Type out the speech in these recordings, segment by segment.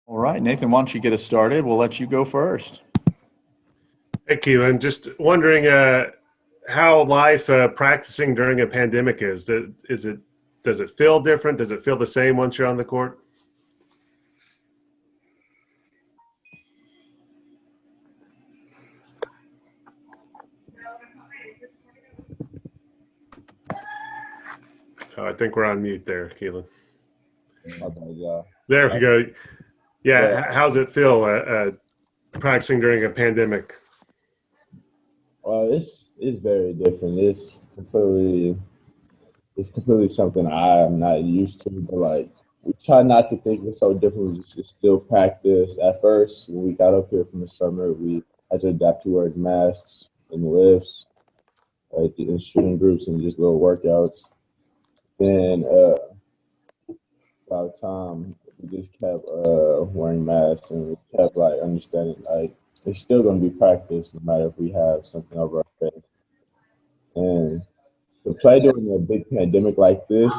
All right, Nathan, why don't you get us started? We'll let you go first. Hey, Keylan, just wondering how life practicing during a pandemic is. Does it feel different? Does it feel the same once you're on the court? Oh, I think we're on mute there, Keylan. My bad, y'all. There we go. Yeah, Yeah. how's it feel practicing during a pandemic? Well, it's very different. It's completely something I am not used to. But like, we try not to think it's so different. We just still practice. At first, when we got up here from the summer, we had to adapt to wearing masks and lifts, in shooting groups and just little workouts. Then by the time we just kept wearing masks and we kept like understanding like it's still going to be practice no matter if we have something over our face. And to play during a big pandemic like this,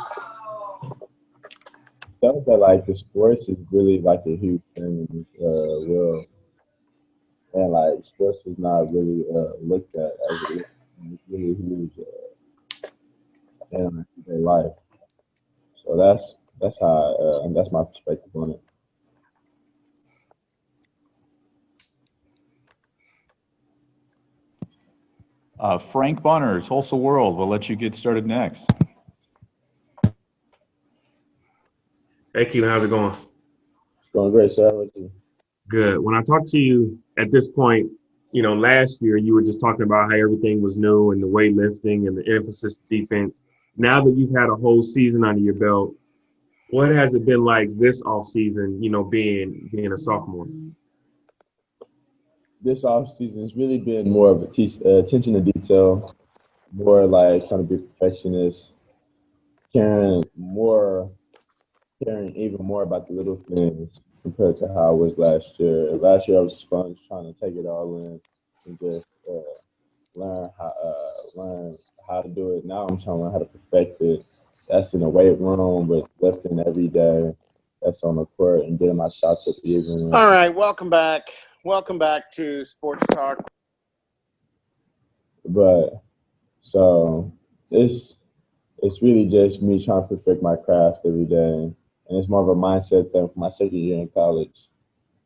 stuff that like the sports is really like a huge thing in this world, and like sports is not really looked at as it's really huge in their life. So that's how and that's my perspective on it. Frank Bonner, Tulsa World. We'll let you get started next. Hey, Keylan, how's it going? It's going great, sir. How about you? Good. When I talked to you at this point, last year you were just talking about how everything was new and the weightlifting and the emphasis defense. Now that you've had a whole season under your belt, what has it been like this off season, being a sophomore? This off season has really been more of attention to detail, more like trying to be perfectionist, caring more, caring even more about the little things compared to how I was last year. Last year I was a sponge trying to take it all in and just learn how to do it. Now I'm trying to learn how to perfect it. That's in the weight room with lifting every day. That's on the court and getting my shots up even. All right, welcome back. Welcome back to Sports Talk. But so it's really just me trying to perfect my craft every day, and it's more of a mindset thing for my second year in college.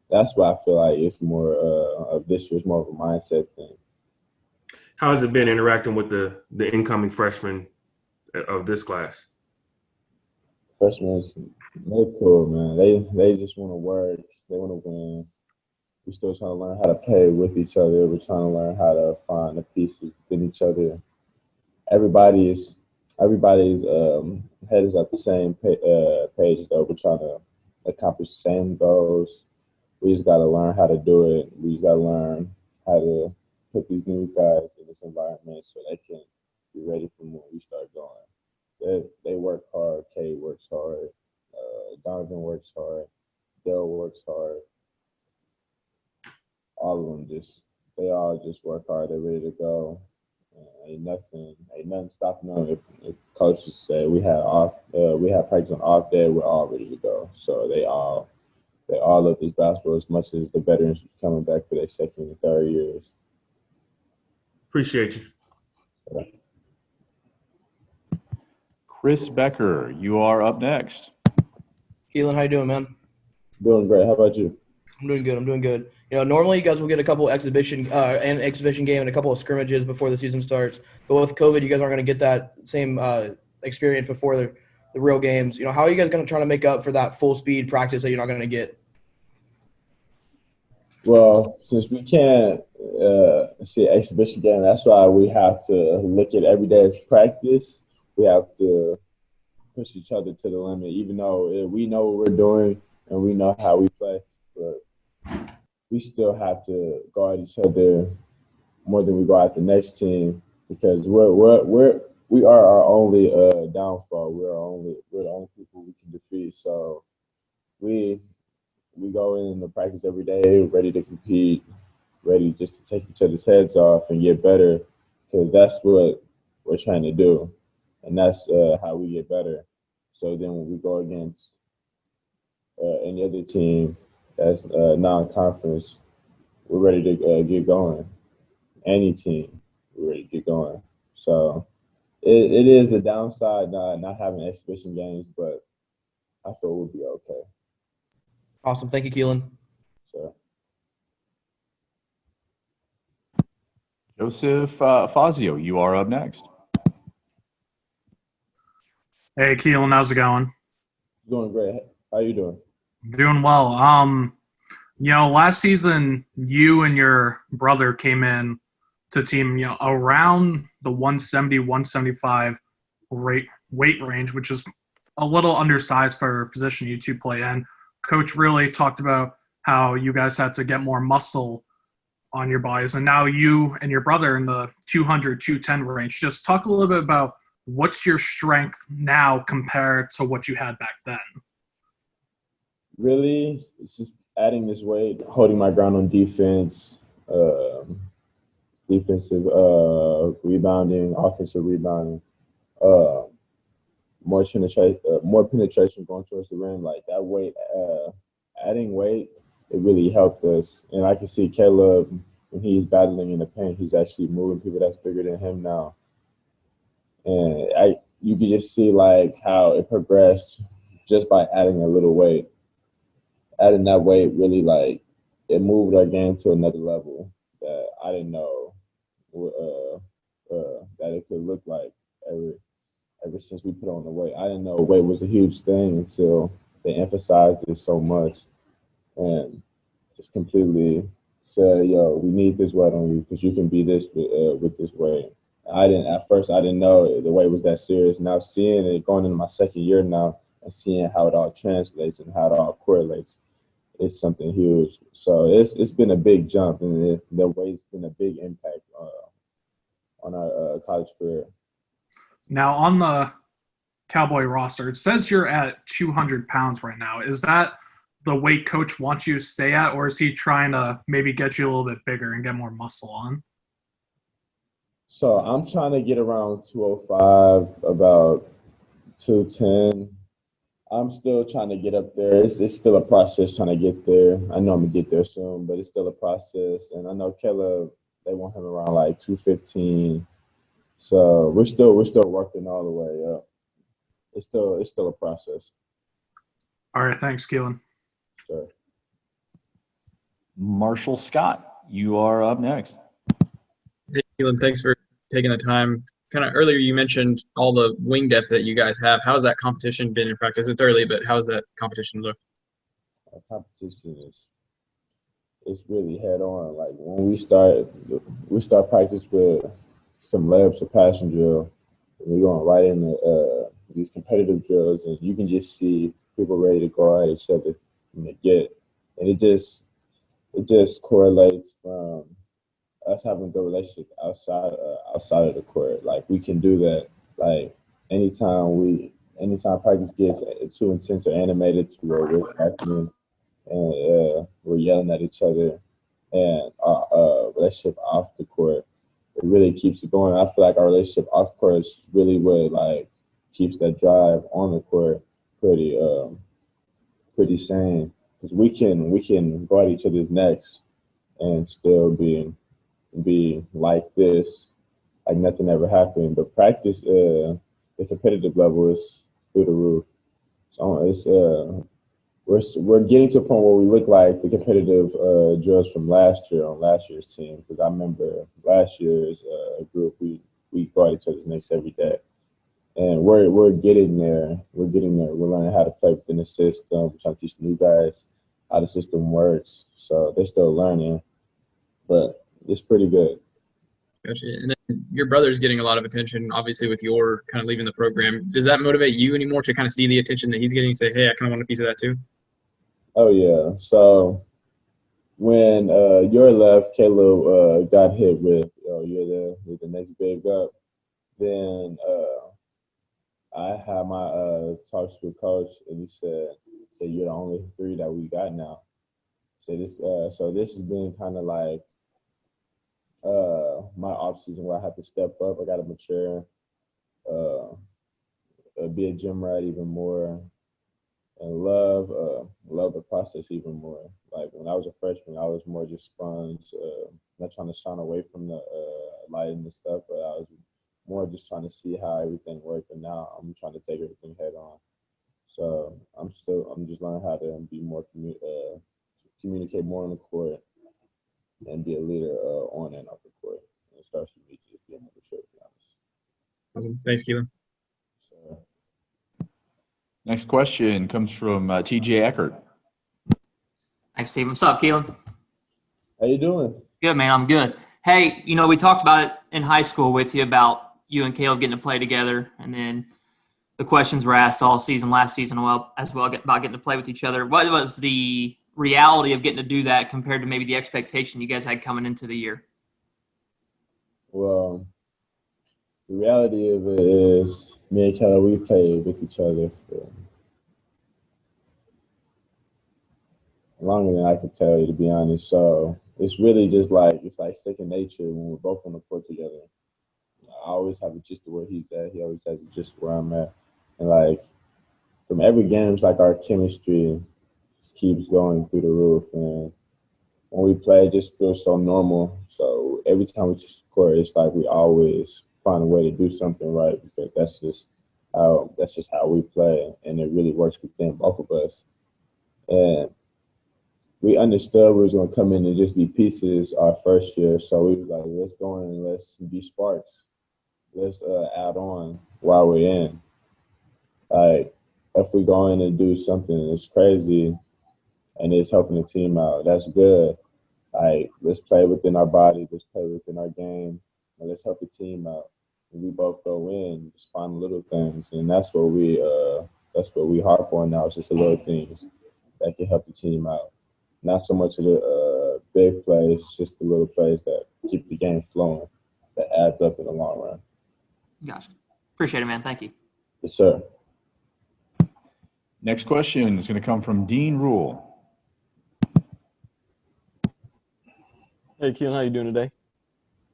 That's why I feel like it's more of this year's more of a mindset thing. How has it been interacting with the incoming freshmen of this class? Freshmen, they're cool, man. They just want to work. They want to win. We're still trying to learn how to play with each other. We're trying to learn how to find the pieces within each other. Everybody's head is at the same page though. We're trying to accomplish the same goals. We just got to learn how to do it. We just got to learn how to put these new guys in this environment so they can be ready for when we start going. They work hard. Kay works hard. Donovan works hard. Dale works hard. All of them they all just work hard. They're ready to go. Ain't nothing stopping them. If coaches say we have practice on off day, we're all ready to go. So they all love this basketball as much as the veterans coming back for their second and third years. Appreciate you. So, Chris Becker, you are up next. Keylan, how you doing, man? doing great. How about you? I'm doing good. Normally you guys will get a couple exhibition game and a couple of scrimmages before the season starts. But with COVID, you guys aren't going to get that same experience before the real games. How are you guys going to try to make up for that full speed practice that you're not going to get? Well, since we can't see an exhibition game, that's why we have to look at every day as practice. We have to push each other to the limit, even though we know what we're doing and we know how we play. But we still have to guard each other more than we go at the next team because we are our only downfall. We're the only people we can defeat. So we go in the practice every day, ready to compete, ready just to take each other's heads off and get better, because that's what we're trying to do, and that's how we get better. So then when we go against any other team, that's non-conference, we're ready to get going. Any team, we're ready to get going. So it is a downside not having exhibition games, but I feel we'll be okay. Awesome. Thank you, Keylan. So Joseph Fazio, you are up next. Hey, Keelan, how's it going? doing great. How you doing? Doing well. Last season you and your brother came in to team, around the 170, 175 weight range, which is a little undersized for a position you two play in. Coach really talked about how you guys had to get more muscle on your bodies, and now you and your brother in the 200, 210 range. Just talk a little bit about what's your strength now compared to what you had back then. Really, it's just adding this weight, holding my ground on defense, defensive rebounding, offensive rebounding, more penetration going towards the rim. Like that weight, adding weight, it really helped us. And I can see Kalib when he's battling in the paint, he's actually moving people that's bigger than him now. And you can just see like how it progressed just by adding a little weight. Adding that weight really like it moved our game to another level that I didn't know that it could look like ever since we put on the weight. I didn't know weight was a huge thing until they emphasized it so much and just completely said, "Yo, we need this weight on you because you can be this with this weight." At first I didn't know the weight was that serious. Now seeing it going into my second year now and seeing how it all translates and how it all correlates, it's something huge. So it's been a big jump, and the weight's been a big impact on our college career. Now, on the Cowboy roster, it says you're at 200 pounds right now. Is that the weight coach wants you to stay at, or is he trying to maybe get you a little bit bigger and get more muscle on? So I'm trying to get around 205, about 210. I'm still trying to get up there. It's still a process trying to get there. I know I'm gonna get there soon, but it's still a process. And I know Caleb, they want him around like 215. So we're still working all the way up. It's still a process. All right, thanks, Keelan. So Marshall Scott, you are up next. Hey, Keylan, thanks for taking the time. Kind of earlier, you mentioned all the wing depth that you guys have. How's that competition been in practice? It's early, but how's that competition look? our competition is really head on. Like when we start practice with some layups or passing drill. We're going right into these competitive drills, and you can just see people ready to go at each other from the get, and it just correlates from us having a good relationship outside of the court. Like we can do that. Like anytime practice gets too intense or animated to where we're acting and we're yelling at each other, and our relationship off the court, it really keeps it going. I feel like our relationship off court is really what like keeps that drive on the court pretty sane, because we can go at each other's necks and still be like this, like nothing ever happened. But practice, the competitive level is through the roof. So we're getting to a point where we look like the competitive drills from last year on last year's team. Because I remember last year's group, we go at each other's necks every day, and we're getting there. We're getting there. We're learning how to play within the system. We're trying to teach the new guys how the system works. So they're still learning, but it's pretty good. Gotcha. And then your brother's getting a lot of attention, obviously, with your kind of leaving the program. Does that motivate you anymore to kind of see the attention that he's getting and say, hey, I kind of want a piece of that too? Oh yeah. So when you're left, Caleb got hit with, you're the next big up. Then I had my talks with coach, and he said you're the only three that we got now. So this has been kind of like my off season where I have to step up. I got to mature, be a gym rat even more, and love the process even more. Like when I was a freshman, I was more just sponge, not trying to shine away from the light and stuff, but I was more just trying to see how everything worked. And now I'm trying to take everything head on. So I'm just learning how to be more communicate more on the court and be a leader on and off the court. And it starts with me just being more mature, to be honest. Awesome. Thanks, Keylan. So, Next question comes from TJ Eckert. Thanks, Steve. What's up, Keylan? how you doing? Good, man. I'm good. Hey, we talked about it in high school with you about you and Caleb getting to play together, and then the questions were asked all season, last season as well about getting to play with each other. What was the reality of getting to do that compared to maybe the expectation you guys had coming into the year? Well, the reality of it is me and Kelly, we played with each other for longer than I could tell you, to be honest. So it's really just it's like second nature when we're both on the court together. I always have it just where he's at. He always has it just where I'm at. And from every game, it's like our chemistry just keeps going through the roof. And when we play, it just feels so normal. So every time we just score, it's like we always find a way to do something right, because that's just how we play, and it really works within both of us. And we understood we was gonna come in and just be pieces our first year, so we was like, let's go in and let's be sparks. Let's add on while we're in. Like, if we go in and do something that's crazy and it's helping the team out, that's good. Like, let's play within our body, let's play within our game, and let's help the team out. And we both go in, just find little things, and that's what we harp on now. It's just the little things that can help the team out. Not so much of the big plays, just the little plays that keep the game flowing, that adds up in the long run. Gotcha. Appreciate it, man. Thank you. Yes, sir. Next question is going to come from Dean Rule. Hey, Keylan, how you doing today?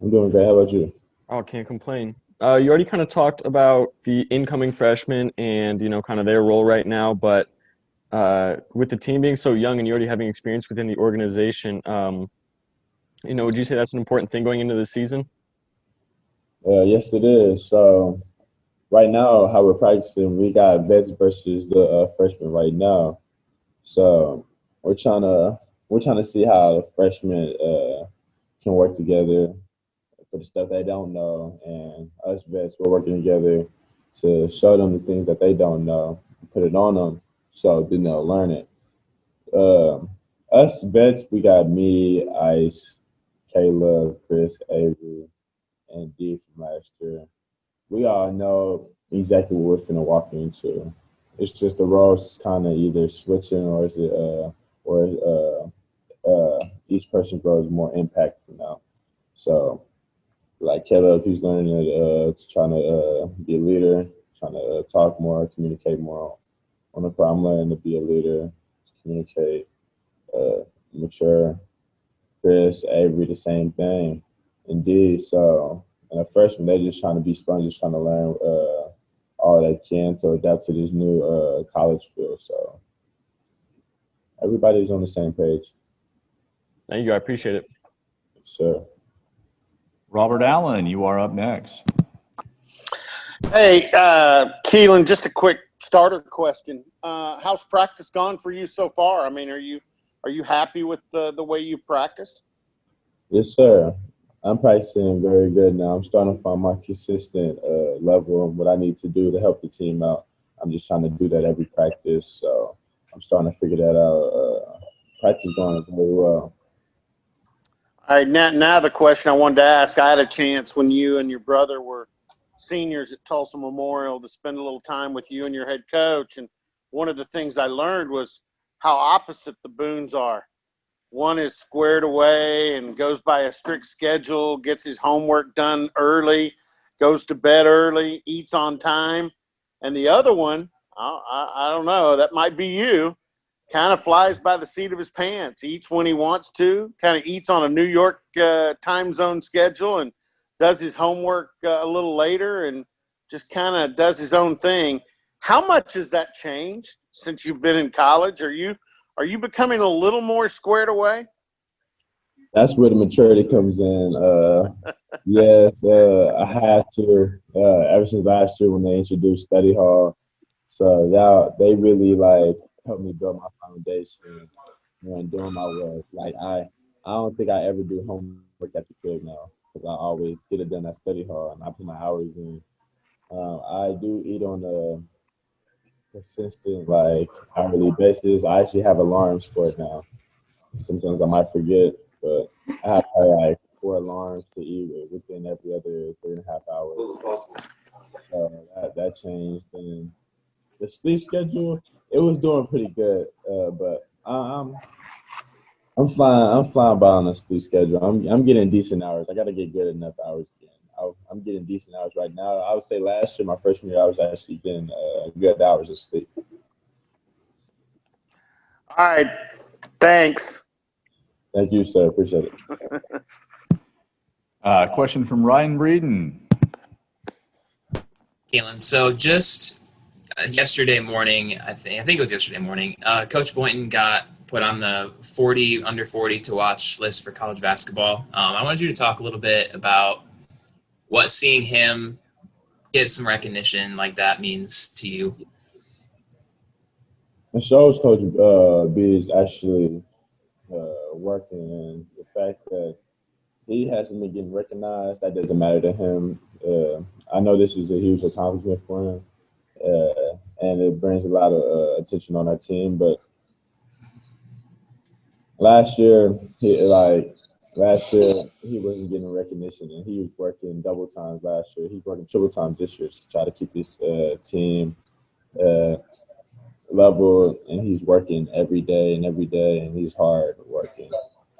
I'm doing great. How about you? Oh, can't complain. You already kind of talked about the incoming freshmen and, kind of their role right now, but with the team being so young and you already having experience within the organization, would you say that's an important thing going into the season? Yes, it is. So right now, how we're practicing, we got vets versus the freshmen right now. So we're trying to see how the freshmen can work together for the stuff they don't know, and us vets, we're working together to show them the things that they don't know, put it on them, so then they'll learn it. Us vets, we got me, Ice, Kalib, Chris, Avery, and D from last year. We all know exactly what we're finna walk into. It's just the roles kind of either switching, or is it each person's role is more impactful now. So like Kalib, he's learning trying to be a leader, trying to talk more, communicate more. On the court, I'm learning to be a leader, communicate, mature. Chris, Avery, the same thing. Indeed. So, and a freshman, they're just trying to be sponges, trying to learn all they can to adapt to this new college field. So everybody's on the same page. Thank you. I appreciate it. Sure. Robert Allen, you are up next. Hey, Keylan, just a quick starter question. How's practice gone for you so far? I mean, are you happy with the way you practiced? Yes, sir. I'm practicing very good now. I'm starting to find my consistent level of what I need to do to help the team out. I'm just trying to do that every practice, so I'm starting to figure that out. Practice going very well. All right, now the question I wanted to ask, I had a chance when you and your brother were seniors at Tulsa Memorial to spend a little time with you and your head coach, and one of the things I learned was how opposite the Boones are. One is squared away and goes by a strict schedule, gets his homework done early, goes to bed early, eats on time. And the other one, I don't know, that might be you, kind of flies by the seat of his pants, eats when he wants to, kind of eats on a New York time zone schedule and does his homework a little later and just kind of does his own thing. How much has that changed since you've been in college? Are you becoming a little more squared away? That's where the maturity comes in. Yes, I had to ever since last year when they introduced study hall. So they really like helped me build my foundation when doing my work. Like I don't think I ever do homework at the crib now because I always get it done at study hall and I put my hours in. I do eat on a consistent like hourly basis. I actually have alarms for it now. Sometimes I might forget, but I have probably like 4 alarms to eat within every other 3.5 hours. So that changed. And the sleep schedule, it was doing pretty good, but I'm fine. I'm fine by on the sleep schedule. I'm getting decent hours. I got to get good enough hours again. I'm getting decent hours right now. I would say last year, my freshman year, I was actually getting good hours of sleep. All right. Thanks. Thank you, sir. Appreciate it. Question from Ryan Breeden. Keylan, so just yesterday morning, I think it was yesterday morning, Coach Boynton got put on the 40 under 40 to watch list for college basketball. I wanted you to talk a little bit about what seeing him get some recognition like that means to you. It shows Coach B is actually working, and the fact that he hasn't been getting recognized, that doesn't matter to him. I know this is a huge accomplishment for him, and it brings a lot of attention on our team. But last year he wasn't getting recognition, and he was working double times last year. He's working triple times this year to try to keep this team level, and he's working every day, and he's hard working.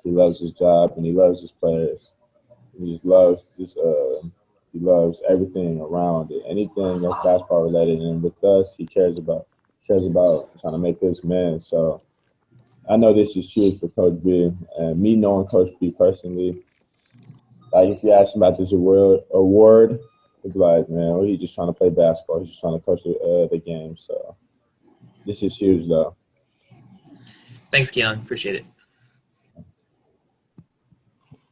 He loves his job, and he loves his players. He just loves he loves everything around it, anything that's basketball related. And with us, he cares about trying to make us men. So I know this is huge for Coach B, and me knowing Coach B personally, like if you ask him about this award, he'd be like, man, well, he's just trying to play basketball. He's just trying to coach the game. So this is huge, though. Thanks, Keylan. Appreciate it.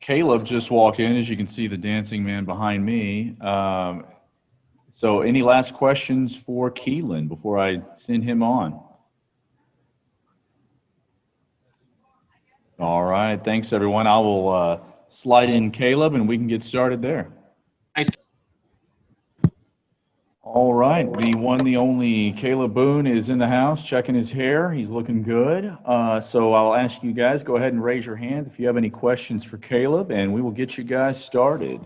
Kalib just walked in, as you can see the dancing man behind me. So any last questions for Keylan before I send him on? All right. Thanks, everyone. I will slide in Kalib, and we can get started there. Thanks. All right. The one, the only Kalib Boone is in the house checking his hair. He's looking good. So I'll ask you guys, go ahead and raise your hand if you have any questions for Kalib, and we will get you guys started.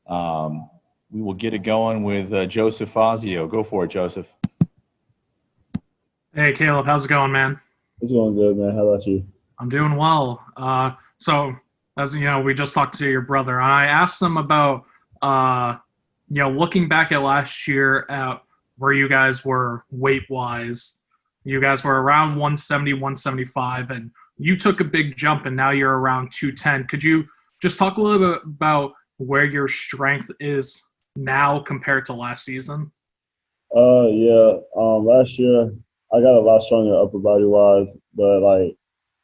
We will get it going with Joseph Fazio. Go for it, Joseph. Hey, Caleb, how's it going, man? It's going good, man. How about you? I'm doing well. So, as you know, we just talked to your brother, and I asked him about, looking back at last year at where you guys were weight-wise. You guys were around 170, 175, and you took a big jump, and now you're around 210. Could you just talk a little bit about where your strength is now compared to last season? Last year I got a lot stronger upper body wise, but like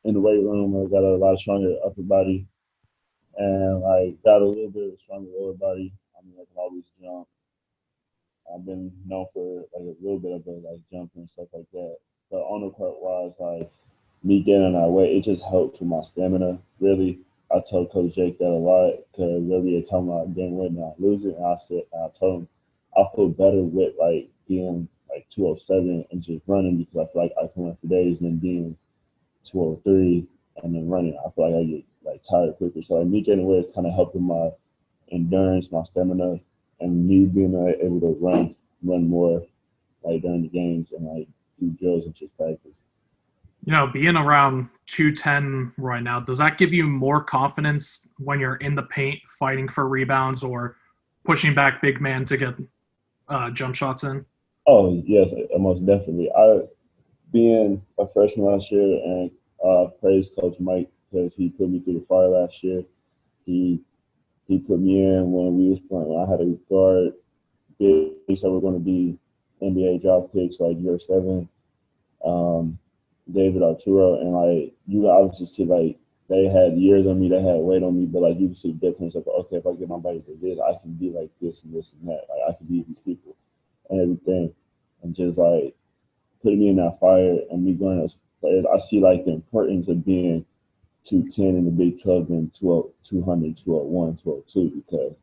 in the weight room I got a lot stronger upper body and like got a little bit of a stronger lower body. I mean, I can always jump. I've been known for like a little bit of a like jumper and stuff like that. But on the court wise, like me getting that weight, it just helped with my stamina. Really, I told Coach Jake that a lot because there'll be a time I gain weight and I lose it, and I told him I feel better with like being like 207 and just running because I feel like I can run for days than being 203 and then running. I feel like I get like tired quicker. So like me getting weight is kind of helping my endurance, my stamina, and me being able to run more like during the games and like do drills and just practice. Being around 210 right now, does that give you more confidence when you're in the paint fighting for rebounds or pushing back big man to get jump shots in? Oh, yes, most definitely. I, being a freshman last year, and praise Coach Mike because he put me through the fire last year. He put me in when we was playing. When I had a guard, big, so we're going to be NBA draft picks like year 7. David Arturo, and like you obviously see like they had years on me, they had weight on me, but like you can see the difference of okay, if I get my body to this, I can be like this and this and that. Like I can be these people and everything, and just like putting me in that fire and me going as players, I see like the importance of being 210 in the Big 12 than 200, 201, 202 because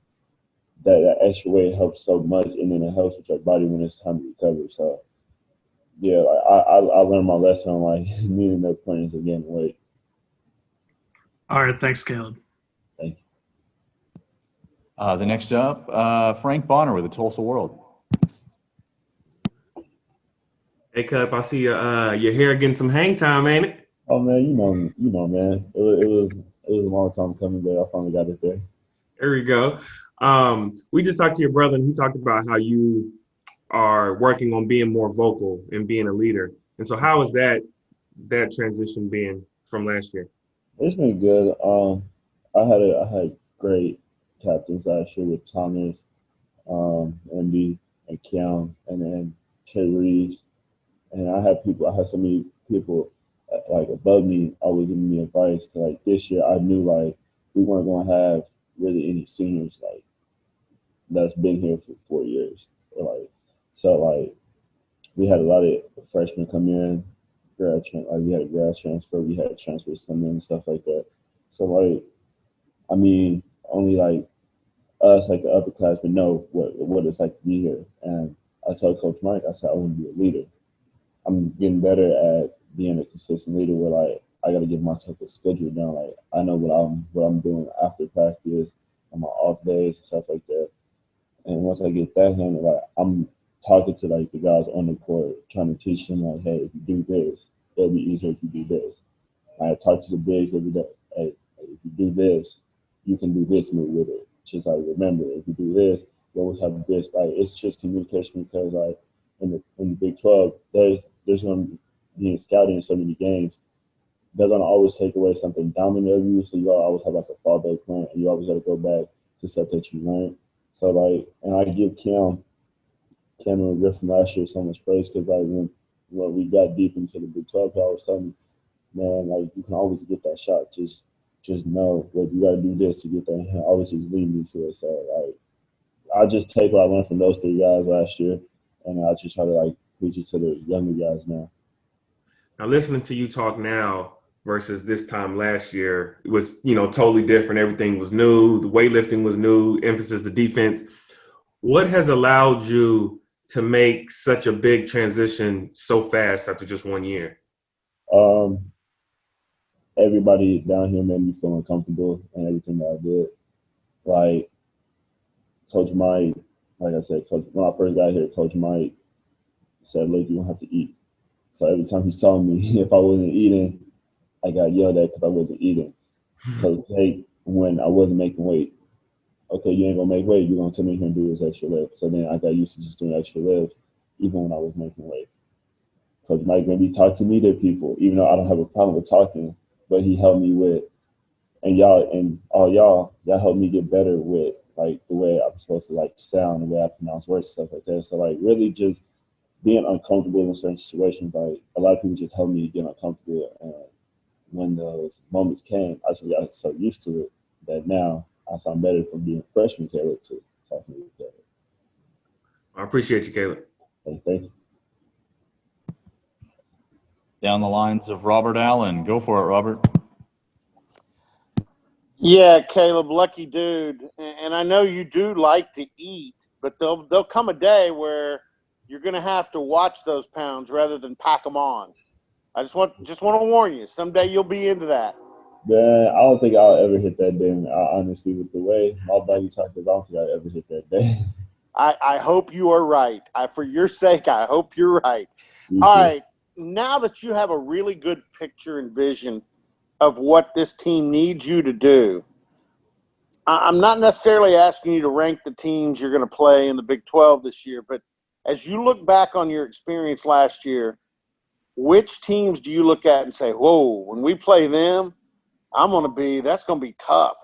that extra weight helps so much, and then it helps with your body when it's time to recover. So yeah, like I learned my lesson on like meeting the importance of gaining weight. All right, thanks, Caleb. Thank you. The next up, Frank Bonner with the Tulsa World. Hey, Cup, I see your hair getting some hang time, ain't it? Oh man, man. It was a long time coming, but I finally got it there. There we go. We just talked to your brother, and he talked about how you are working on being more vocal and being a leader. And so, how is that transition been from last year? It's been good. I had great captains last year with Thomas, Andy, and Keon, and then Trey Reeves. And I had so many people like above me. I was giving me advice to like this year. I knew like we weren't going to have really any seniors like that's been here for 4 years. So like we had a lot of freshmen come in, we had a grad transfer, we had transfers come in and stuff like that. So like I mean only like us like the upperclassmen know what it's like to be here. And I told Coach Mike, I said I want to be a leader. I'm getting better at being a consistent leader where like I gotta give myself a schedule down. Like I know what I'm doing after practice, on my off days and stuff like that. And once I get that handled, like I'm talking to like the guys on the court, trying to teach them like, hey, if you do this, it'll be easier if you do this. I talk to the bigs every day. Hey, if you do this, you can do this move with it. Just like remember, if you do this, you always have this. Like it's just communication because like in the Big 12, there's going to be scouting in so many games. They're going to always take away something dominant of you, so you gotta always have like a fallback plan, and you always got to go back to stuff that you learned. So like, and I give Cameron Griffin last year so much praise because like when we got deep into the Big 12, I was telling me, man, like you can always get that shot. Just know like you got to do this to get that. And always just lead me to it. So like, I just take what I learned from those three guys last year, and I just try to like preach it to the younger guys now. Now, listening to you talk now versus this time last year, it was, totally different. Everything was new. The weightlifting was new, emphasis, the defense. What has allowed you to make such a big transition so fast after just 1 year? Everybody down here made me feel uncomfortable in everything that I did. Like, Coach Mike, like I said, when I first got here, Coach Mike said, look, you don't have to eat. So every time he saw me, if I wasn't eating, I got yelled at because I wasn't eating. Because when I wasn't making weight, okay, you ain't gonna make weight, you're gonna come in here and do this extra lift. So then I got used to just doing extra lift, even when I was making weight. Coach Mike made me talk to media people, even though I don't have a problem with talking, but he helped me with, and all y'all helped me get better with like the way I'm supposed to like sound, the way I pronounce words, stuff like that. So like really just being uncomfortable in certain situations, like a lot of people just helped me get uncomfortable. And when those moments came, I just got so used to it that now I sound better from being a freshman Caleb to sophomore Caleb. I appreciate you, Caleb. Thank you. Down the lines of Robert Allen. Go for it, Robert. Yeah, Caleb, lucky dude. And I know you do like to eat, but there'll come a day where you're going to have to watch those pounds rather than pack them on. I just want to warn you. Someday you'll be into that. Man, I don't think I'll ever hit that day. Honestly, with the way my body type is, I don't think I'll ever hit that day. I hope you are right. For your sake, I hope you're right. All right. Now that you have a really good picture and vision of what this team needs you to do, I'm not necessarily asking you to rank the teams you're going to play in the Big 12 this year, but as you look back on your experience last year, which teams do you look at and say, whoa, when we play them, that's going to be tough.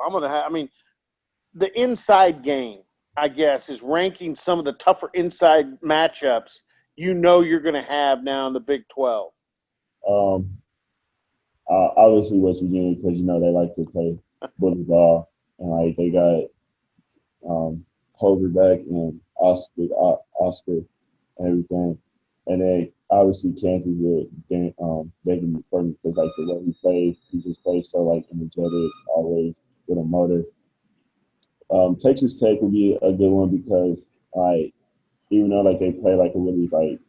The inside game, I guess, is ranking some of the tougher inside matchups you're going to have now in the Big 12. Obviously West Virginia because they like to play bully ball, and like they got Holberback and Oscar and everything, and then obviously Kansas with David McFarland because like the way he plays, he just plays so like energetic, always with a motor. Texas Tech would be a good one because like even though like they play like a really like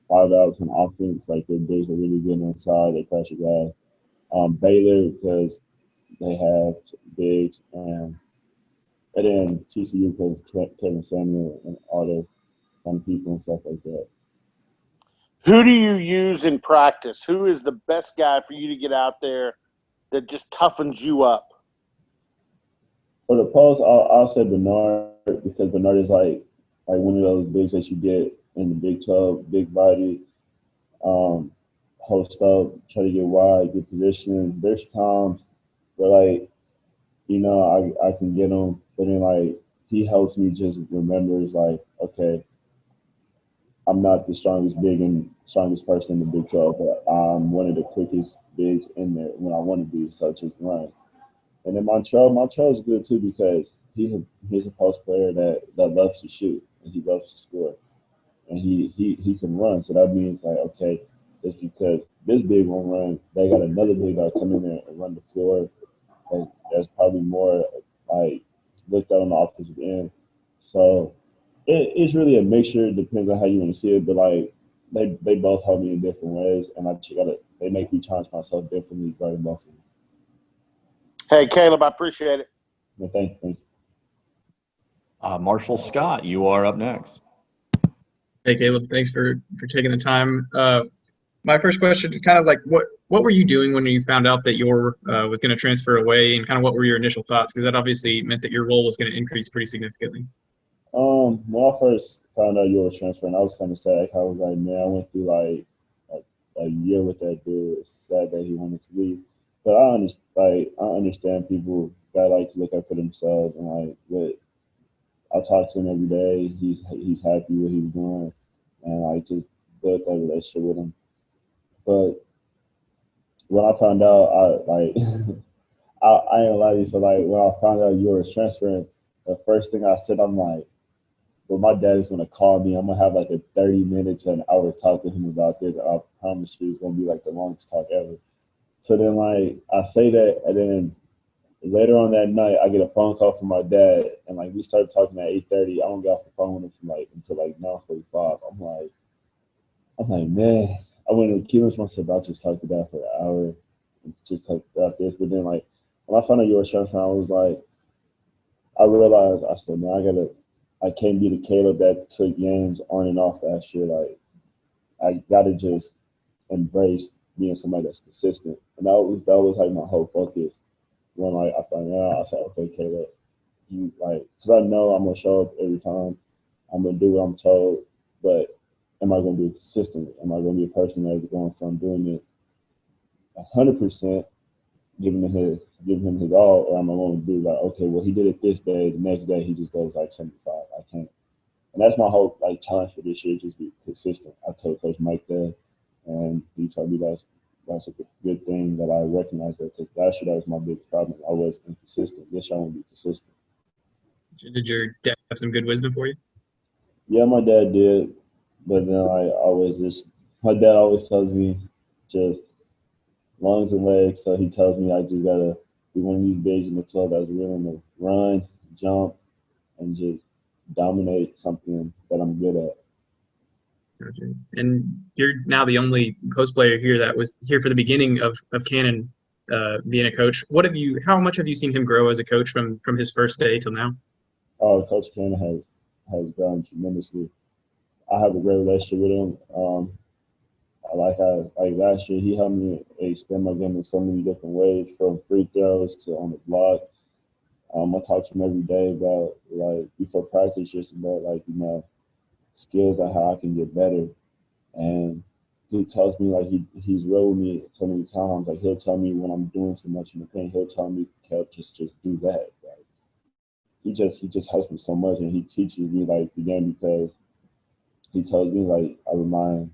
5 outs on offense, like their bigs are really good inside, they crash your guys. Baylor because they have bigs and then TCU because Kevin Samuel and all those kind of people and stuff like that. Who do you use in practice? Who is the best guy for you to get out there that just toughens you up? For the post, I'll say Bernard because Bernard is like one of those bigs that you get in the Big 12, big body, post up, try to get wide, get position. There's times where like I can get him, but then like he helps me just remember is like okay, I'm not the strongest big and strongest person in the Big 12, but I'm one of the quickest bigs in there when I want to be, such as run. And then Montreal's good too because he's a post player that loves to shoot and he loves to score and he can run. So that means like okay, just because this big won't run, they got another big that come in there and run the floor. That's probably more like looked at on the offensive end. So it's really a mixture. It depends on how you want to see it, but like they both help me in different ways, and they make me challenge myself differently guarding both of them. Hey, Kalib, I appreciate it. Well, thank you. Marshall Scott, you are up next. Hey, Kalib, thanks for taking the time. My first question is kind of like what were you doing when you found out that Yor was going to transfer away, and kind of what were your initial thoughts? Because that obviously meant that your role was going to increase pretty significantly. When I first found out Yor was transferring, I was kind of sad. I was like, man, I went through like a year with that dude. It's sad that he wanted to leave, but I understand people that like to look out for themselves and like what. I talk to him every day. He's happy with what he's doing, and I just built that relationship with him. But when I found out, I ain't lie to you. So like when I found out you were transferring, the first thing I said, I'm like, well, my dad is gonna call me. I'm gonna have like a 30 minutes to an hour talk with him about this. I promise you, it's gonna be like the longest talk ever. So then like I say that, and then later on that night, I get a phone call from my dad, and like we started talking at 8:30. I don't get off the phone with him from until 9:45. I'm like, man, I went to Keylan's once about just talked to dad for an hour, and just talked about this. But then like when I found out you were transferring, I was like, I realized I said, man, I can't be the Kalib that took games on and off last year. Like I gotta just embrace being somebody that's consistent, and that was like my whole focus. When like I found out, I said, okay, Kalib, you like, because I know I'm gonna show up every time. I'm gonna do what I'm told, but am I gonna be consistent? Am I gonna be a person that's going from doing it 100%, giving him his all, or am I going to do like, okay, well he did it this day, the next day he just goes like 75. I can't, and that's my whole like challenge for this year, just be consistent. I told Coach Mike that, and he told me that's a good thing that I recognize that, because last year that was my big problem. I was inconsistent. This year I want to be consistent. Did your dad have some good wisdom for you? Yeah, my dad did, but then my dad always tells me just lungs and legs. So he tells me I just gotta be one of these bigs in the 12 that's willing to run, jump, and just dominate something that I'm good at. Gotcha. And you're now the only post player here that was here for the beginning of Cannon being a coach. How much have you seen him grow as a coach from his first day till now? Oh, Coach Cannon has grown tremendously. I have a great relationship with him. Like last year, he helped me expand my game in so many different ways, from free throws to on the block. I talk to him every day about like before practice, just about skills on how I can get better. And he tells me like he's real with me so many times. Like he'll tell me when I'm doing too much in the paint. He'll tell me, "Kev, just do that." Like he just helps me so much, and he teaches me like the game, because he tells me like I remind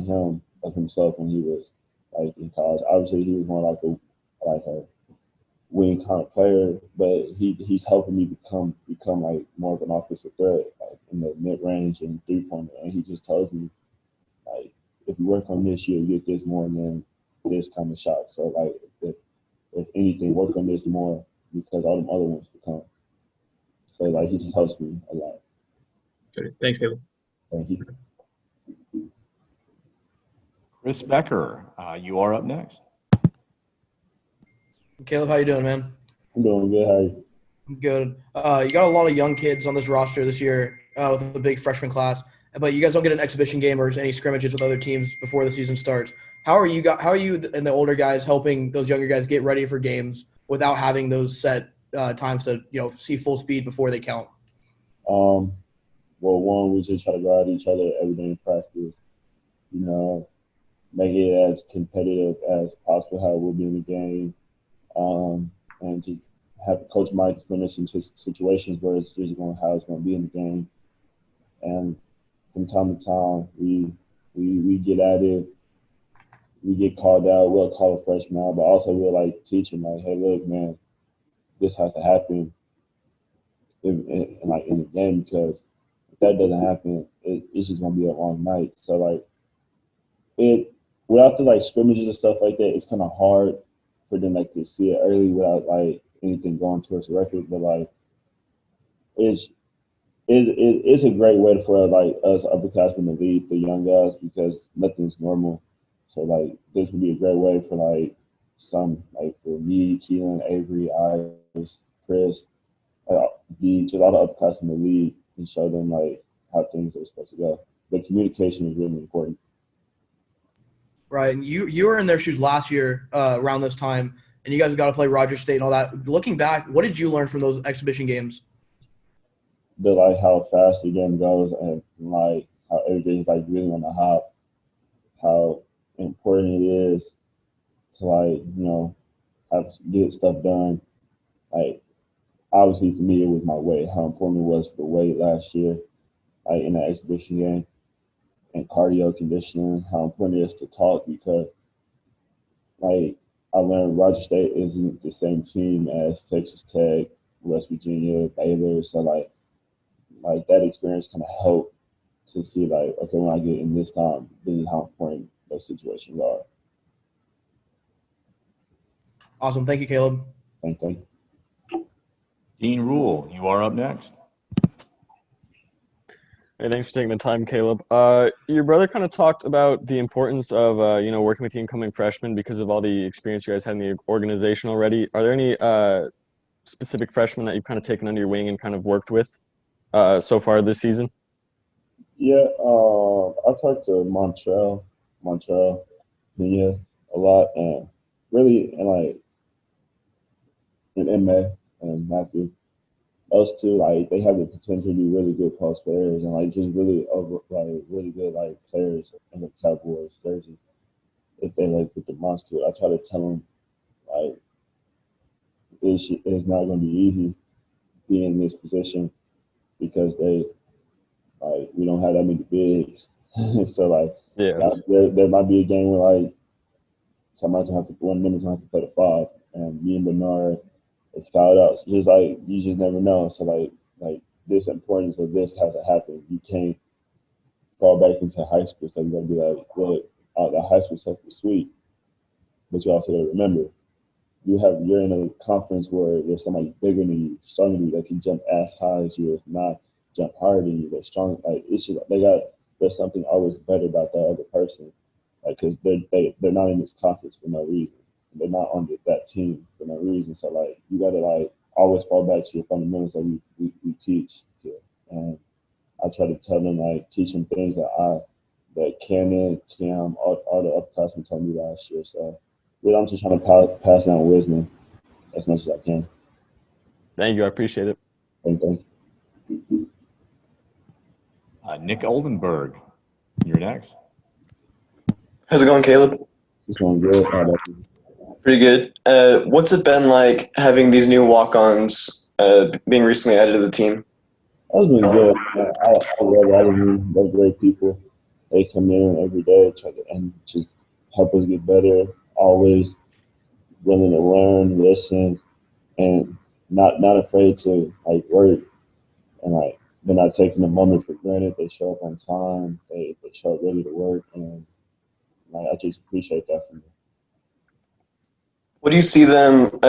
him of himself when he was like in college. Obviously, he was more like a wing kind of player, but he's helping me become like more of an offensive threat, like in the mid range and 3-pointer. And he just tells me like, if you work on this, you'll get this more than this kind of shot. So like, if anything, work on this more because all them other ones will come. So like, he just helps me a lot. Good. Thanks, Caleb. Thank you. Chris Becker, you are up next. Caleb, how you doing, man? I'm doing good. How are you? I'm good. You got a lot of young kids on this roster this year with a big freshman class, but you guys don't get an exhibition game or any scrimmages with other teams before the season starts. How are you and the older guys helping those younger guys get ready for games without having those set times to see full speed before they count? Well, one, we just try to go at each other every day in practice. Make it as competitive as possible how we'll be in the game. And just have Coach Mike put us in situations where it's just how it's going to be in the game. And from time to time, we get at it. We get called out. We'll call a freshman out, but also we'll like teach them like, hey, look, man, this has to happen in the game, because if that doesn't happen, it's just going to be a long night. So like without the like scrimmages and stuff like that, it's kind of hard for them like to see it early without like anything going towards the record. But like it's a great way for like us upperclassmen to lead the young guys, because nothing's normal. So like this would be a great way for like for me, Keylan, Avery, Iris, Chris, just all the upperclassmen to lead and show them like how things are supposed to go. But communication is really important. Right, and you were in their shoes last year around this time, and you guys got to play Rogers State and all that. Looking back, what did you learn from those exhibition games? But like how fast the game goes, and like how everything's like really on the hop, how important it is to have to get stuff done. Like obviously for me, it was my weight. How important it was for the weight last year, like in the exhibition game. And cardio conditioning, how important it is to talk, because like I learned Rogers State isn't the same team as Texas Tech, West Virginia, Baylor. So like that experience kind of helped to see like, okay, when I get in this time, this is how important those situations are. Awesome. Thank you, Caleb. Thank you. Dean Rule, you are up next. Hey, thanks for taking the time, Caleb. Your brother kind of talked about the importance of, working with the incoming freshmen because of all the experience you guys had in the organization already. Are there any specific freshmen that you've kind of taken under your wing and kind of worked with so far this season? Yeah, I talked to Montreal, Mia a lot, and really, and MA and Matthew. Those two, like, they have the potential to be really good post players and like just really really good like players in the Cowboys jersey if they like put the monster. I try to tell them like it's not going to be easy being in this position, because we don't have that many bigs. So like there might be a game where like somebody's gonna have to, one of them is gonna have to play the 5, and me and Bernard it's fouled out. So just like you just never know. So like this importance of this has to happen. You can't fall back into high school. So you're gonna be like, look, the high school stuff is sweet, but you also gotta remember you're in a conference where there's somebody bigger than you, stronger than you, that can jump as high as you, if not jump harder than you. They're strong. Like it's just there's something always better about that other person, like because they're not in this conference for no reason. They're not on that team for no reason. So like you gotta like always fall back to your fundamentals that we teach here. And I try to tell them, like, teach them things that Cam, all the upperclassmen told me last year. So really, I'm just trying to pass down wisdom as much as I can. Thank you. I appreciate it. Thank you. Nick Oldenburg, you're next. How's it going, Caleb? It's going good. How about you? Pretty good. What's it been like having these new walk-ons being recently added to the team? That was really good. I love all of them. They're great people. they come in every day try to and just help us get better. Always willing to learn, listen, and not afraid to like work and like they're not taking the moment for granted. They show up on time. They show up ready to work, and like I just appreciate that from them. What do you see them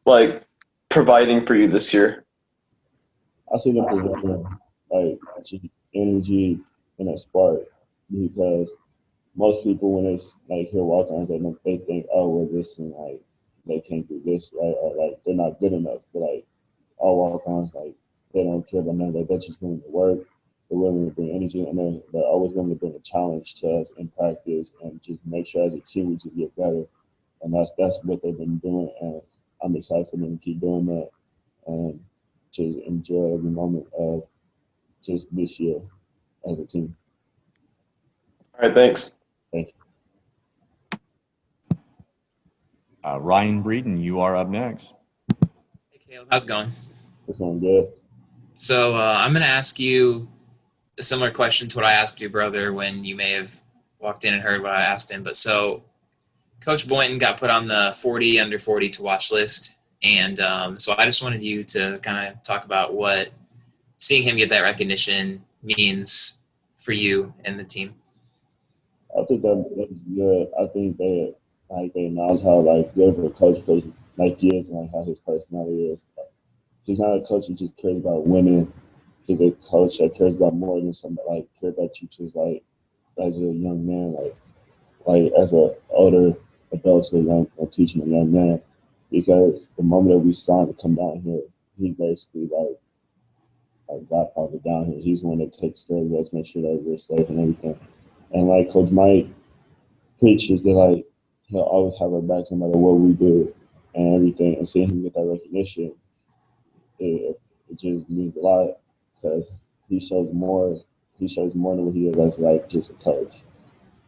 like providing for you this year? I see them presenting like just energy and a spark because most people when they like hear walk-ons, they think, oh, well, this and like they can't do this, right? Or like they're not good enough. But like all walk-ons, like they don't care about none of that. They're just willing to work. They're willing to bring energy, and they're always willing to bring a challenge to us in practice and just make sure as a team we just get better. And that's what they've been doing, and I'm excited for them to keep doing that and just enjoy every moment of just this year as a team. All right, thanks. Thank you. Ryan Breeden, you are up next. Hey, Caleb, how's it going? It's going good. So I'm going to ask you a similar question to what I asked your brother when you may have walked in and heard what I asked him. But so Coach Boynton got put on the 40 under 40 to watch list. And so I just wanted you to kind of talk about what seeing him get that recognition means for you and the team. I think that's good. I think they acknowledge how like good of a coach like he is and like how his personality is. He's not a coach who just cares about winning. He's a coach that cares about more than somebody like care about you just like as a young man, like as a older adult to a young teaching a young man. Because the moment that we saw him come down here, he basically like godfather down here. He's the one that takes care of us, make sure that we're safe and everything. And like Coach Mike preaches that like he'll always have our backs no matter what we do and everything. And seeing him get that recognition, it just means a lot because he shows more. He shows more than what he is as like just a coach.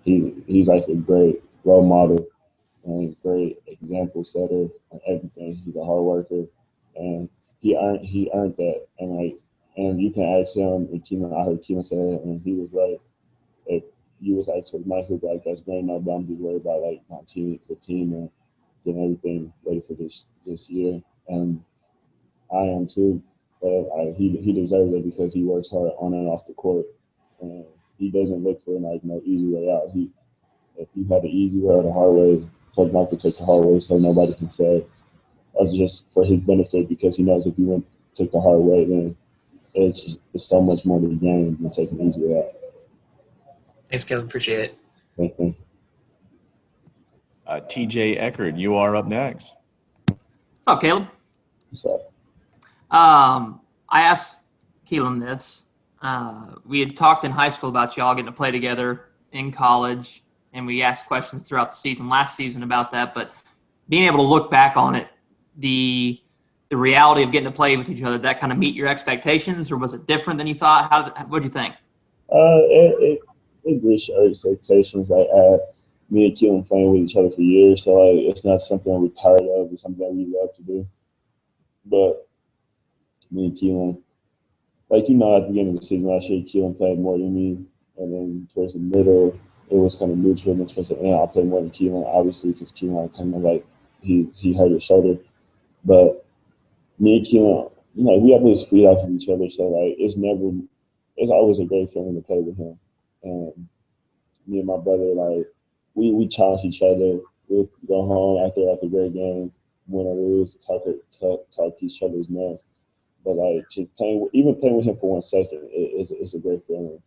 He's like a great role model and great example setter and everything. He's a hard worker and he earned that. And you can ask him and Keylan, I heard Keylan say it and he was right. If you was like to Michael, like that's great enough, but I'm just worried about like my team, the team, and getting everything ready for this year. And I am too, but he deserves it because he works hard on and off the court, and he doesn't look for like no easy way out. If he had the easy way or the hard way, Coach Michael took the hard way, so nobody can say just for his benefit because he knows if he took the hard way, then it's so much more to the game than taking the easy way out. Thanks, Caleb. Appreciate it. Thank you. TJ Eckerd, you are up next. What's up, Caleb? What's up? I asked Keylan this. We had talked in high school about y'all getting to play together in college, and we asked questions throughout the season, last season about that. But being able to look back on it, the reality of getting to play with each other, that kind of meet your expectations, or was it different than you thought? What did you think? It reached our expectations. Me and Keylan playing with each other for years, so like it's not something we're tired of. It's something that we love to do. But me and Keylan, like at the beginning of the season last year, Keylan played more than me, and then towards the middle, it was kind of neutral. And then towards the end, I played more than Keylan, obviously, because Keylan kind of like he hurt his shoulder. But me and Keylan, we have his feet off of each other, so like it's always a great feeling to play with him. And me and my brother, like we challenge each other. We'll go home after a great game, win or lose, talk each other's mess. But like just playing with him for 1 second, it's a great feeling.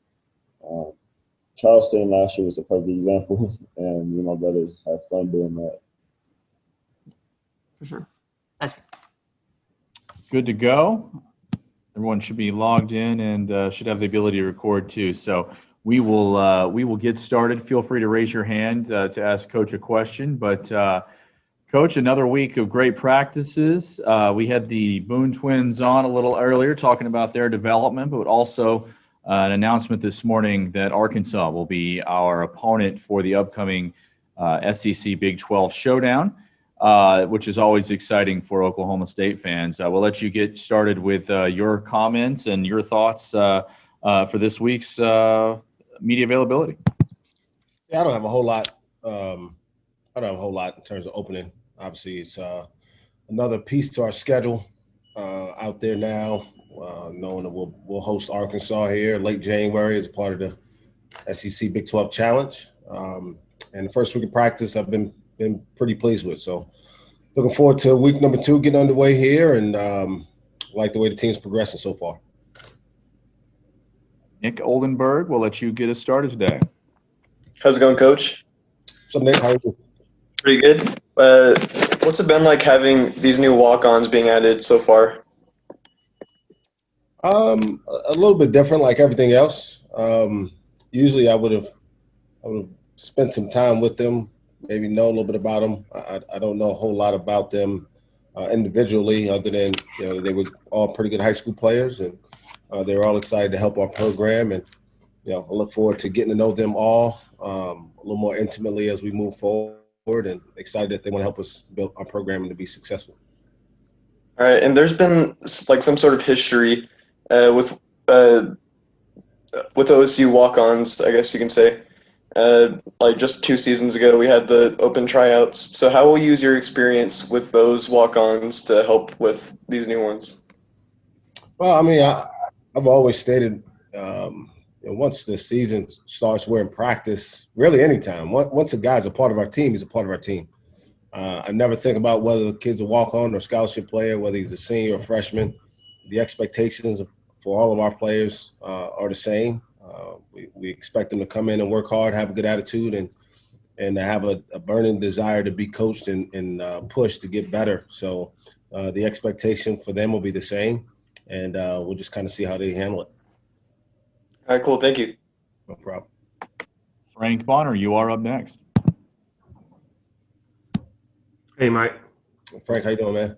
Charleston last year was a perfect example, and me and my brothers had fun doing that. For sure. That's Good to go. Everyone should be logged in and should have the ability to record too. So we will get started. Feel free to raise your hand to ask Coach a question. But Coach, another week of great practices. We had the Boone twins on a little earlier talking about their development, but also an announcement this morning that Arkansas will be our opponent for the upcoming SEC Big 12 Showdown, which is always exciting for Oklahoma State fans. We'll let you get started with your comments and your thoughts for this week's media availability. Yeah, I don't have a whole lot. I don't have a whole lot in terms of opening. Obviously, it's another piece to our schedule out there now. Knowing that we'll host Arkansas here late January as part of the SEC Big 12 Challenge. And the first week of practice, I've been pretty pleased with. So looking forward to week number 2 getting underway here, and like the way the team's progressing so far. Nick Oldenburg, we'll let you get us started today. How's it going, Coach? What's up, Nick? How are you? Pretty good. What's it been like having these new walk-ons being added so far? A little bit different, like everything else. Usually, I would have spent some time with them, maybe know a little bit about them. I don't know a whole lot about them individually, other than they were all pretty good high school players, and they were all excited to help our program. And I look forward to getting to know them all a little more intimately as we move forward, and excited that they want to help us build our program and to be successful. All right, and there's been like some sort of history with OSU walk-ons, I guess you can say. Like just 2 seasons ago, we had the open tryouts. So how will you use your experience with those walk-ons to help with these new ones? Well, I mean, I've always stated once the season starts, we're in practice, really anytime. Once a guy's a part of our team, he's a part of our team. I never think about whether the kid's a walk-on or scholarship player, whether he's a senior or freshman. The expectations for all of our players are the same. We expect them to come in and work hard, have a good attitude, and to have a burning desire to be coached and pushed to get better. So the expectation for them will be the same, and we'll just kind of see how they handle it. All right, cool. Thank you. No problem. Frank Bonner, you are up next. Hey, Mike. Frank, how you doing, man?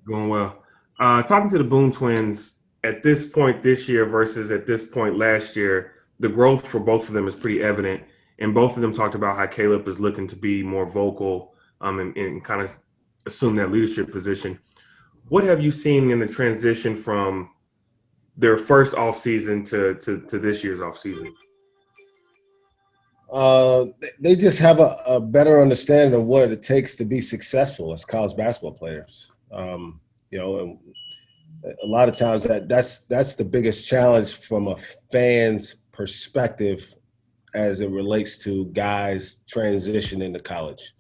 Going well. Talking to the Boone twins, at this point this year versus at this point last year, the growth for both of them is pretty evident. And both of them talked about how Kalib is looking to be more vocal and kind of assume that leadership position. What have you seen in the transition from their first off season to this year's off season? They just have a better understanding of what it takes to be successful as college basketball players. And a lot of times that's the biggest challenge from a fan's perspective as it relates to guys transitioning to college,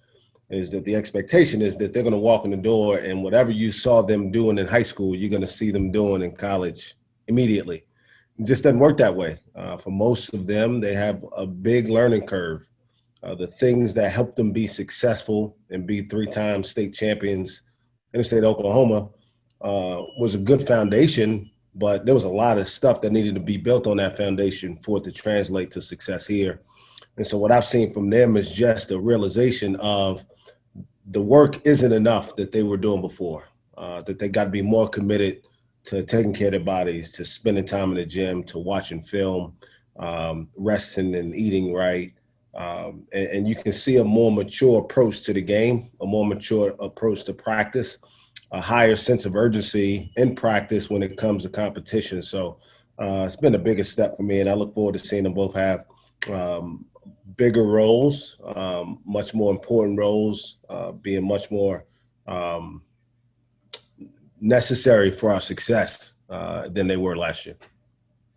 is that the expectation is that they're going to walk in the door and whatever you saw them doing in high school, you're going to see them doing in college immediately. It just doesn't work that way. For most of them, they have a big learning curve. The things that help them be successful and be 3-time state champions in the state of Oklahoma was a good foundation, but there was a lot of stuff that needed to be built on that foundation for it to translate to success here. And so what I've seen from them is just a realization of the work isn't enough that they were doing before, that they got to be more committed to taking care of their bodies, to spending time in the gym, to watching film, resting and eating right. And you can see a more mature approach to the game, a more mature approach to practice, a higher sense of urgency in practice when it comes to competition. So it's been the biggest step for me, and I look forward to seeing them both have bigger roles, much more important roles, being much more necessary for our success than they were last year.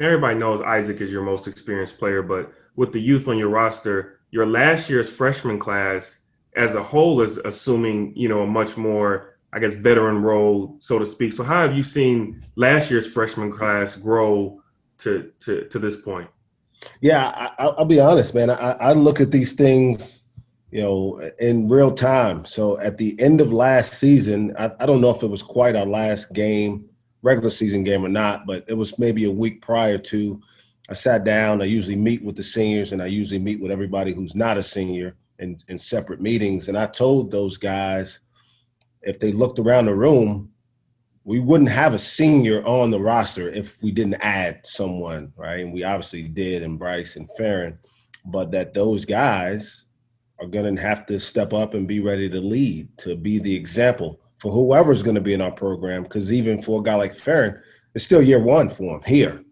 Everybody knows Isaac is your most experienced player, but with the youth on your roster, your last year's freshman class as a whole is assuming, a much more, I guess, veteran role, so to speak. So how have you seen last year's freshman class grow to this point? Yeah, I'll be honest, man. I look at these things, in real time. So at the end of last season, I don't know if it was quite our last game, regular season game or not, but it was maybe a week prior to. I sat down. I usually meet with the seniors, and I usually meet with everybody who's not a senior in separate meetings. And I told those guys, if they looked around the room, we wouldn't have a senior on the roster if we didn't add someone, right? And we obviously did, and Bryce and Farron, but that those guys are going to have to step up and be ready to lead, to be the example for whoever's going to be in our program. Because even for a guy like Farron, it's still year one for him here.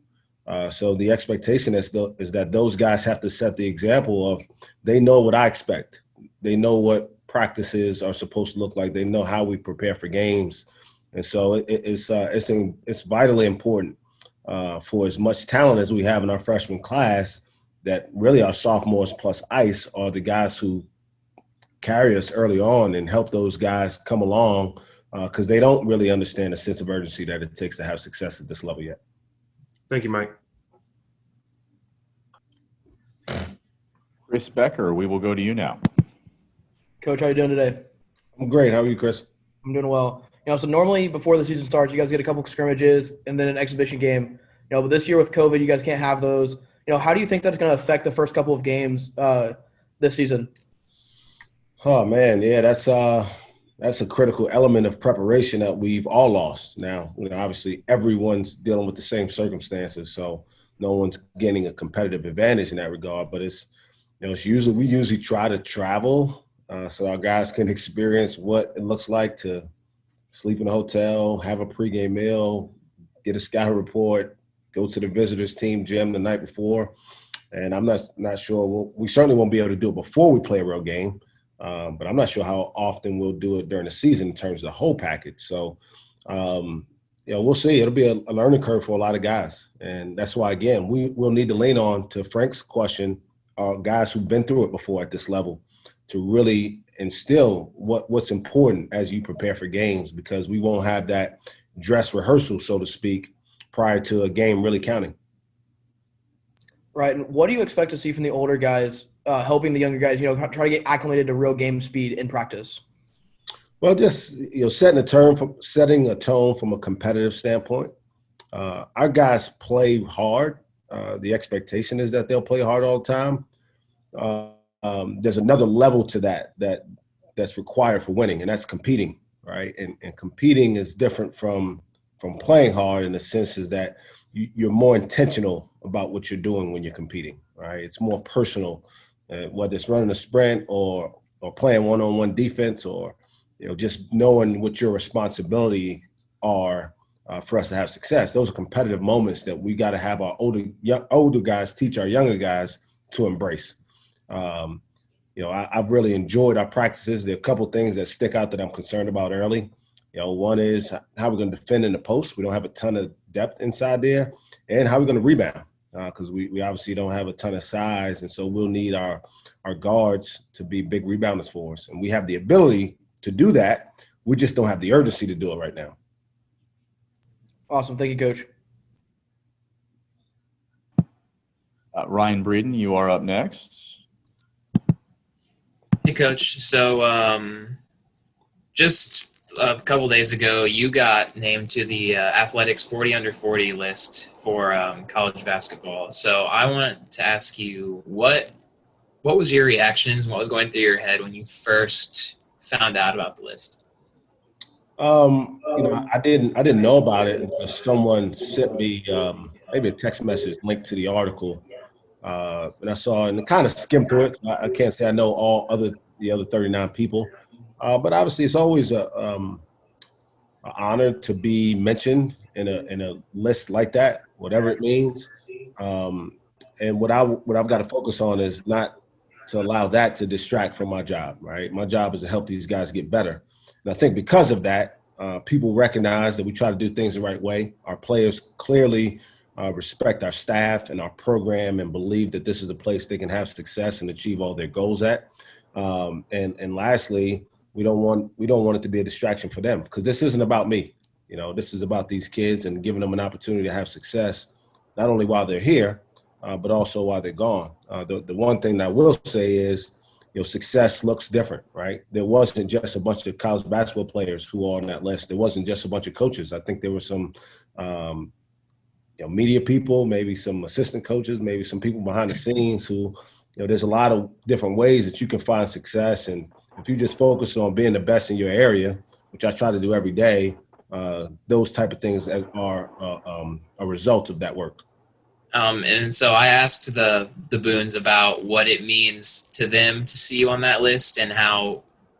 So the expectation is that those guys have to set the example of they know what I expect. They know what practices are supposed to look like. They know how we prepare for games. And so it's vitally important for as much talent as we have in our freshman class that really our sophomores plus ice are the guys who carry us early on and help those guys come along because they don't really understand the sense of urgency that it takes to have success at this level yet. Thank you, Mike. Chris Becker, we will go to you now. Coach, how you doing today? I'm great. How are you, Chris? I'm doing well. So normally before the season starts, you guys get a couple scrimmages and then an exhibition game. But this year with COVID, you guys can't have those. How do you think that's going to affect the first couple of games this season? Oh man, yeah, that's a critical element of preparation that we've all lost. Now, obviously everyone's dealing with the same circumstances, so no one's gaining a competitive advantage in that regard. But we usually try to travel so our guys can experience what it looks like to sleep in a hotel, have a pregame meal, get a scout report, go to the visitors team gym the night before. And I'm not sure we certainly won't be able to do it before we play a real game. But I'm not sure how often we'll do it during the season in terms of the whole package. So, we'll see. It'll be a learning curve for a lot of guys. And that's why, again, we'll need to lean on, to Frank's question, guys who've been through it before at this level to really instill what's important as you prepare for games, because we won't have that dress rehearsal, so to speak, prior to a game really counting. Right. And what do you expect to see from the older guys helping the younger guys, try to get acclimated to real game speed in practice? Well, just, setting a tone from a competitive standpoint. Our guys play hard. The expectation is that they'll play hard all the time. There's another level to that's required for winning, and that's competing, right? And competing is different from playing hard in the sense is that you're more intentional about what you're doing when you're competing, right? It's more personal. Whether it's running a sprint or playing one-on-one defense or, just knowing what your responsibilities are for us to have success. Those are competitive moments that we got to have our older guys teach our younger guys to embrace. I've really enjoyed our practices. There are a couple things that stick out that I'm concerned about early. One is how we're going to defend in the post. We don't have a ton of depth inside there. And how we're going to rebound. Because we obviously don't have a ton of size, and so we'll need our guards to be big rebounders for us. And we have the ability to do that. We just don't have the urgency to do it right now. Awesome. Thank you, Coach. Ryan Breeden, you are up next. Hey, Coach. So just a couple days ago, you got named to the Athletics 40 under 40 list for college basketball. So I want to ask you, what was your reactions? What was going through your head when you first found out about the list? I didn't know about it until someone sent me maybe a text message linked to the article, and I saw and kind of skimmed through it. I can't say I know the other 39 people. But obviously, it's always an honor to be mentioned in a list like that, whatever it means. And what I've got to focus on is not to allow that to distract from my job. Right, my job is to help these guys get better. And I think because of that, people recognize that we try to do things the right way. Our players clearly respect our staff and our program and believe that this is a place they can have success and achieve all their goals at. And lastly, we don't want it to be a distraction for them, because this isn't about me. This is about these kids and giving them an opportunity to have success, not only while they're here, but also while they're gone. The one thing that I will say is, success looks different, right? There wasn't just a bunch of college basketball players who are on that list. There wasn't just a bunch of coaches. I think there were some, media people, maybe some assistant coaches, maybe some people behind the scenes who, there's a lot of different ways that you can find success. And if you just focus on being the best in your area, which I try to do every day, those type of things are a result of that work. And so I asked the Boones about what it means to them to see you on that list, and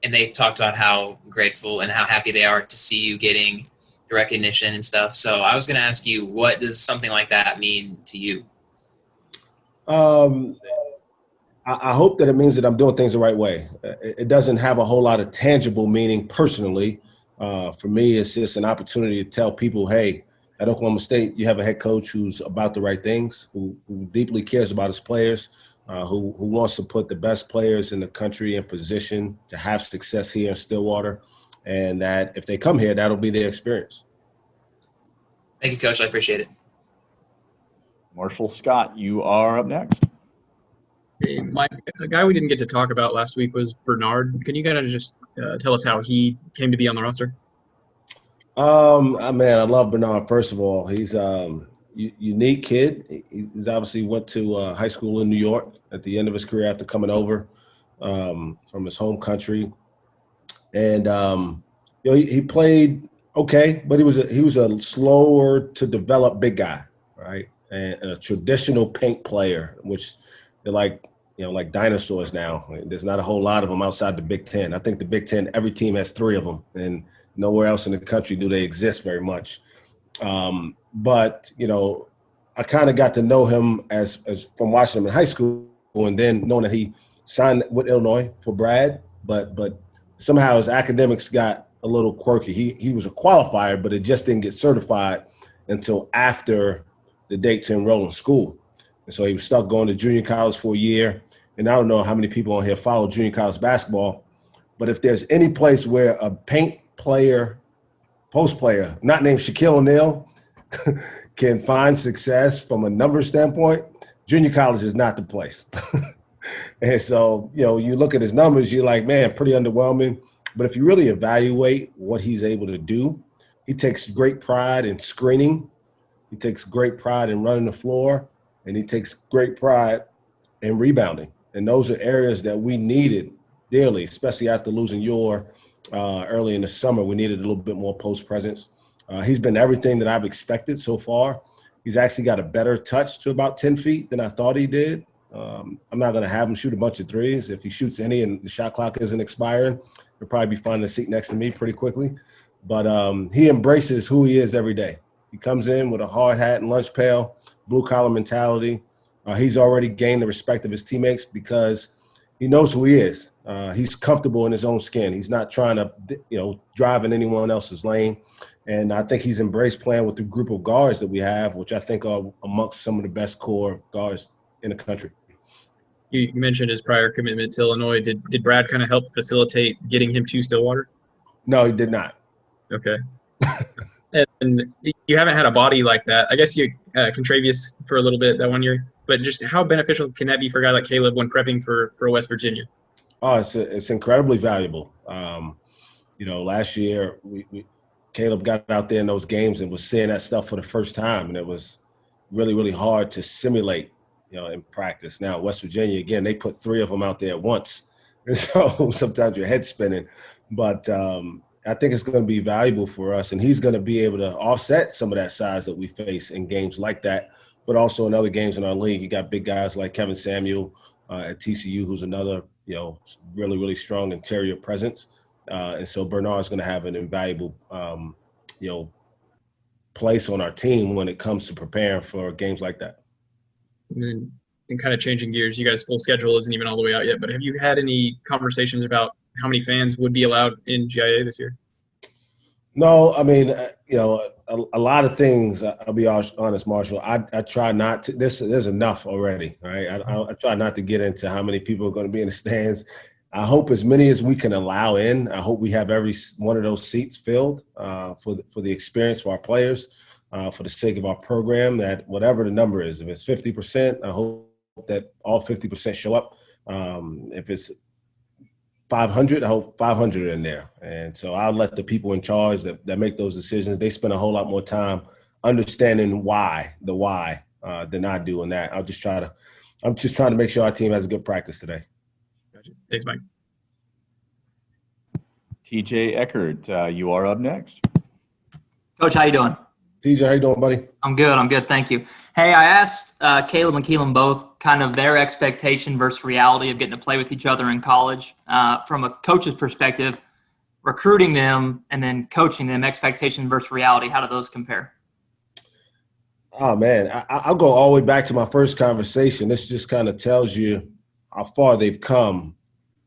they talked about how grateful and how happy they are to see you getting the recognition and stuff. So I was going to ask you, what does something like that mean to you? I hope that it means that I'm doing things the right way. It doesn't have a whole lot of tangible meaning personally. For me, it's just an opportunity to tell people, hey, at Oklahoma State, you have a head coach who's about the right things, who deeply cares about his players, who wants to put the best players in the country in position to have success here in Stillwater, and that if they come here, that'll be their experience. Thank you, Coach. I appreciate it. Marshall Scott, you are up next. Hey, Mike, a guy we didn't get to talk about last week was Bernard. Can you kind of just tell us how he came to be on the roster? Man, I love Bernard. First of all, he's unique kid. He's obviously went to high school in New York at the end of his career after coming over from his home country, and he played okay, but he was a slower to develop big guy, right? And a traditional paint player, which they're like dinosaurs now. There's not a whole lot of them outside the Big Ten. I think the Big Ten, every team has 3 of them, and nowhere else in the country do they exist very much. But I kind of got to know him as from watching him in high school, and then knowing that he signed with Illinois for Brad, but somehow his academics got a little quirky. He was a qualifier, but it just didn't get certified until after the date to enroll in school. And so he was stuck going to junior college for a year. And I don't know how many people on here follow junior college basketball, but if there's any place where a paint player, post player, not named Shaquille O'Neal, can find success from a number standpoint, junior college is not the place. And so, you look at his numbers, you're like, man, pretty underwhelming. But if you really evaluate what he's able to do, he takes great pride in screening. He takes great pride in running the floor, and he takes great pride in rebounding. And those are areas that we needed dearly, especially after losing Yor early in the summer. We needed a little bit more post presence. He's been everything that I've expected so far. He's actually got a better touch to about 10 feet than I thought he did. I'm not going to have him shoot a bunch of threes. If he shoots any and the shot clock isn't expiring, he'll probably be finding a seat next to me pretty quickly. But he embraces who he is every day. He comes in with a hard hat and lunch pail, blue-collar mentality. He's already gained the respect of his teammates because he knows who he is. He's comfortable in his own skin. He's not trying to, drive in anyone else's lane. And I think he's embraced playing with the group of guards that we have, which I think are amongst some of the best core guards in the country. You mentioned his prior commitment to Illinois. Did Brad kind of help facilitate getting him to Stillwater? No, he did not. Okay. And you haven't had a body like that. I guess you Contravious for a little bit that one year. But just how beneficial can that be for a guy like Kalib when prepping for West Virginia? Oh, it's incredibly valuable. Last year Kalib got out there in those games and was seeing that stuff for the first time, and it was really, really hard to simulate, in practice. Now, West Virginia, again, they put 3 of them out there at once, and so sometimes your head's spinning. But I think it's going to be valuable for us, and he's going to be able to offset some of that size that we face in games like that, but also in other games in our league. You got big guys like Kevin Samuel at TCU, who's another, really, really strong interior presence. And so Bernard's going to have an invaluable, place on our team when it comes to preparing for games like that. And kind of changing gears, you guys' full schedule isn't even all the way out yet, but have you had any conversations about how many fans would be allowed in GIA this year? No, I mean, a lot of things, I'll be honest, Marshall, I try not to, there's enough already, right? I try not to get into how many people are going to be in the stands. I hope as many as we can allow in. I hope we have every one of those seats filled for the experience for our players, for the sake of our program, that whatever the number is, if it's 50%, I hope that all 50% show up. If it's 500, I hope 500 are in there. And so I'll let the people in charge that make those decisions. They spend a whole lot more time understanding the why than I do in that. I'm just trying to make sure our team has a good practice today. Gotcha. Thanks, Mike. TJ Eckert, you are up next. Coach, how you doing? TJ, how you doing, buddy? I'm good. Thank you. Hey, I asked Kalib and Keylan both kind of their expectation versus reality of getting to play with each other in college. From a coach's perspective, recruiting them and then coaching them, expectation versus reality? How do those compare? Oh, man, I'll go all the way back to my first conversation. This just kind of tells you how far they've come.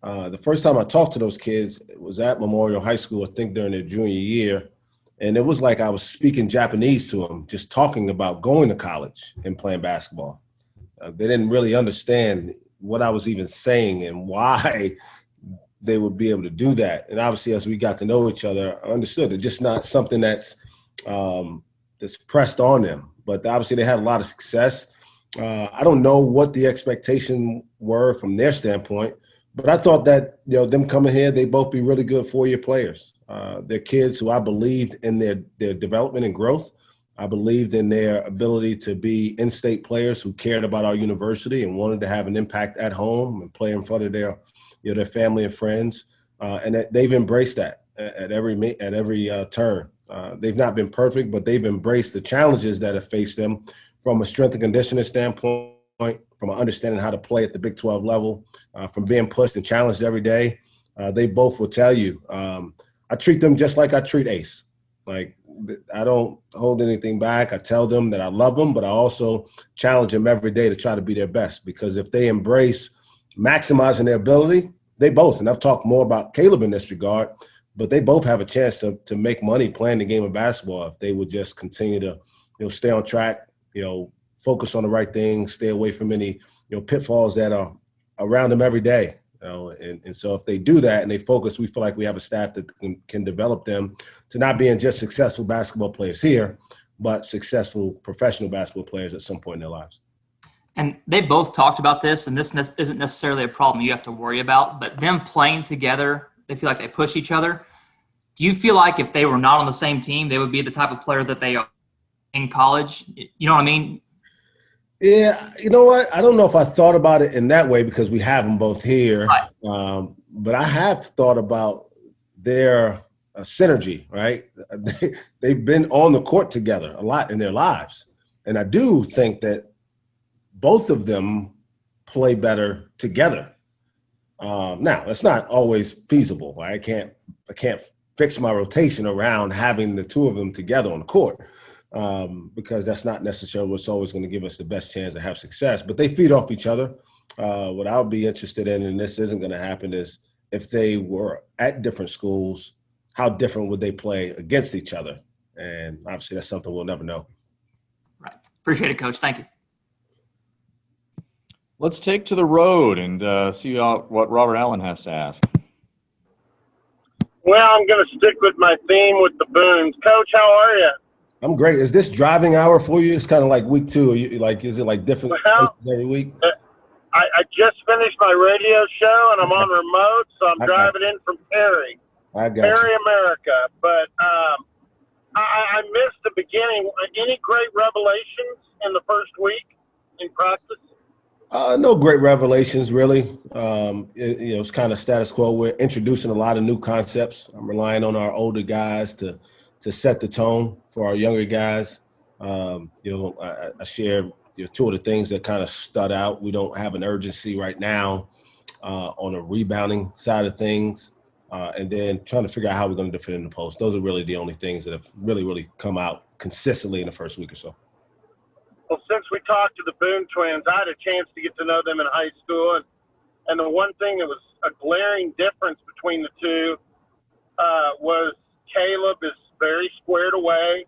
The first time I talked to those kids was at Memorial High School, I think during their junior year. And it was like I was speaking Japanese to them, just talking about going to college and playing basketball. They didn't really understand what I was even saying and why they would be able to do that. And obviously, as we got to know each other, I understood it's just not something that's pressed on them. But obviously, they had a lot of success. I don't know what the expectations were from their standpoint, but I thought that, them coming here, they both be really good four-year players. They're kids who I believed in their development and growth. I believed in their ability to be in-state players who cared about our university and wanted to have an impact at home and play in front of their family and friends. And that they've embraced that at every turn. They've not been perfect, but they've embraced the challenges that have faced them from a strength and conditioning standpoint, from understanding how to play at the Big 12 level, from being pushed and challenged every day. They both will tell you, I treat them just like I treat Ace. Like, I don't hold anything back. I tell them that I love them, but I also challenge them every day to try to be their best, because if they embrace maximizing their ability, they both, and I've talked more about Kalib in this regard, but they both have a chance to make money playing the game of basketball if they would just continue to, stay on track, focus on the right things, stay away from any, pitfalls that are around them every day. And so if they do that and they focus, we feel like we have a staff that can develop them to not being just successful basketball players here, but successful professional basketball players at some point in their lives. And they both talked about this, and this isn't necessarily a problem you have to worry about, but them playing together, they feel like they push each other. Do you feel like if they were not on the same team, they would be the type of player that they are in college? You know what I mean? Yeah, you know what? I don't know if I thought about it in that way because we have them both here. Right. But I have thought about their synergy, right? They've been on the court together a lot in their lives. And I do think that both of them play better together. Now, it's not always feasible. Right? I can't fix my rotation around having the two of them together on the court. Because that's not necessarily what's always going to give us the best chance to have success. But they feed off each other. What I would be interested in, and this isn't going to happen, is if they were at different schools, how different would they play against each other? And obviously that's something we'll never know. Right. Appreciate it, Coach. Thank you. Let's take to the road and see what Robert Allen has to ask. Well, I'm going to stick with my theme with the Boones. Coach, how are you? I'm great. Is this driving hour for you? It's kind of like week two. Is it like different places every week? I just finished my radio show, and I'm on remote, so I'm driving in from Perry. Perry, America. But I missed the beginning. Any great revelations in the first week in practice? No great revelations, really. It's kind of status quo. We're introducing a lot of new concepts. I'm relying on our older guys to set the tone for our younger guys. I share two of the things that kind of stood out. We don't have an urgency right now on the rebounding side of things, and then trying to figure out how we're going to defend in the post. Those are really the only things that have really come out consistently in the first week or so. Well, since we talked to the Boone twins, I had a chance to get to know them in high school, and the one thing that was a glaring difference between the two was Kalib is very squared away.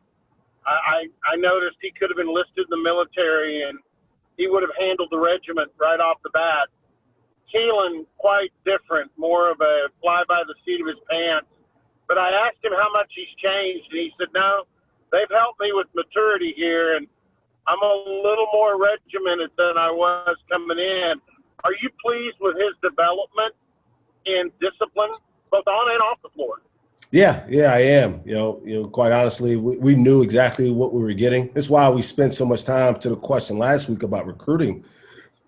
I noticed he could have enlisted in the military and he would have handled the regiment right off the bat. Keylan, quite different, more of a fly by the seat of his pants. But I asked him how much he's changed, and he said, no, they've helped me with maturity here, and I'm a little more regimented than I was coming in. Are you pleased with his development in discipline, both on and off the floor? Yeah, I am. Quite honestly, we knew exactly what we were getting. That's why we spent so much time to the question last week about recruiting.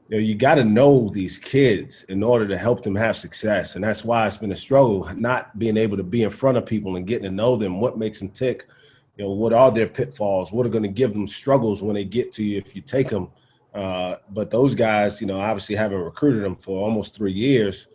You got to know these kids in order to help them have success. And that's why it's been a struggle, not being able to be in front of people and getting to know them, what makes them tick, what are their pitfalls, what are going to give them struggles when they get to you if you take them. But those guys, obviously having recruited them for almost 3 years,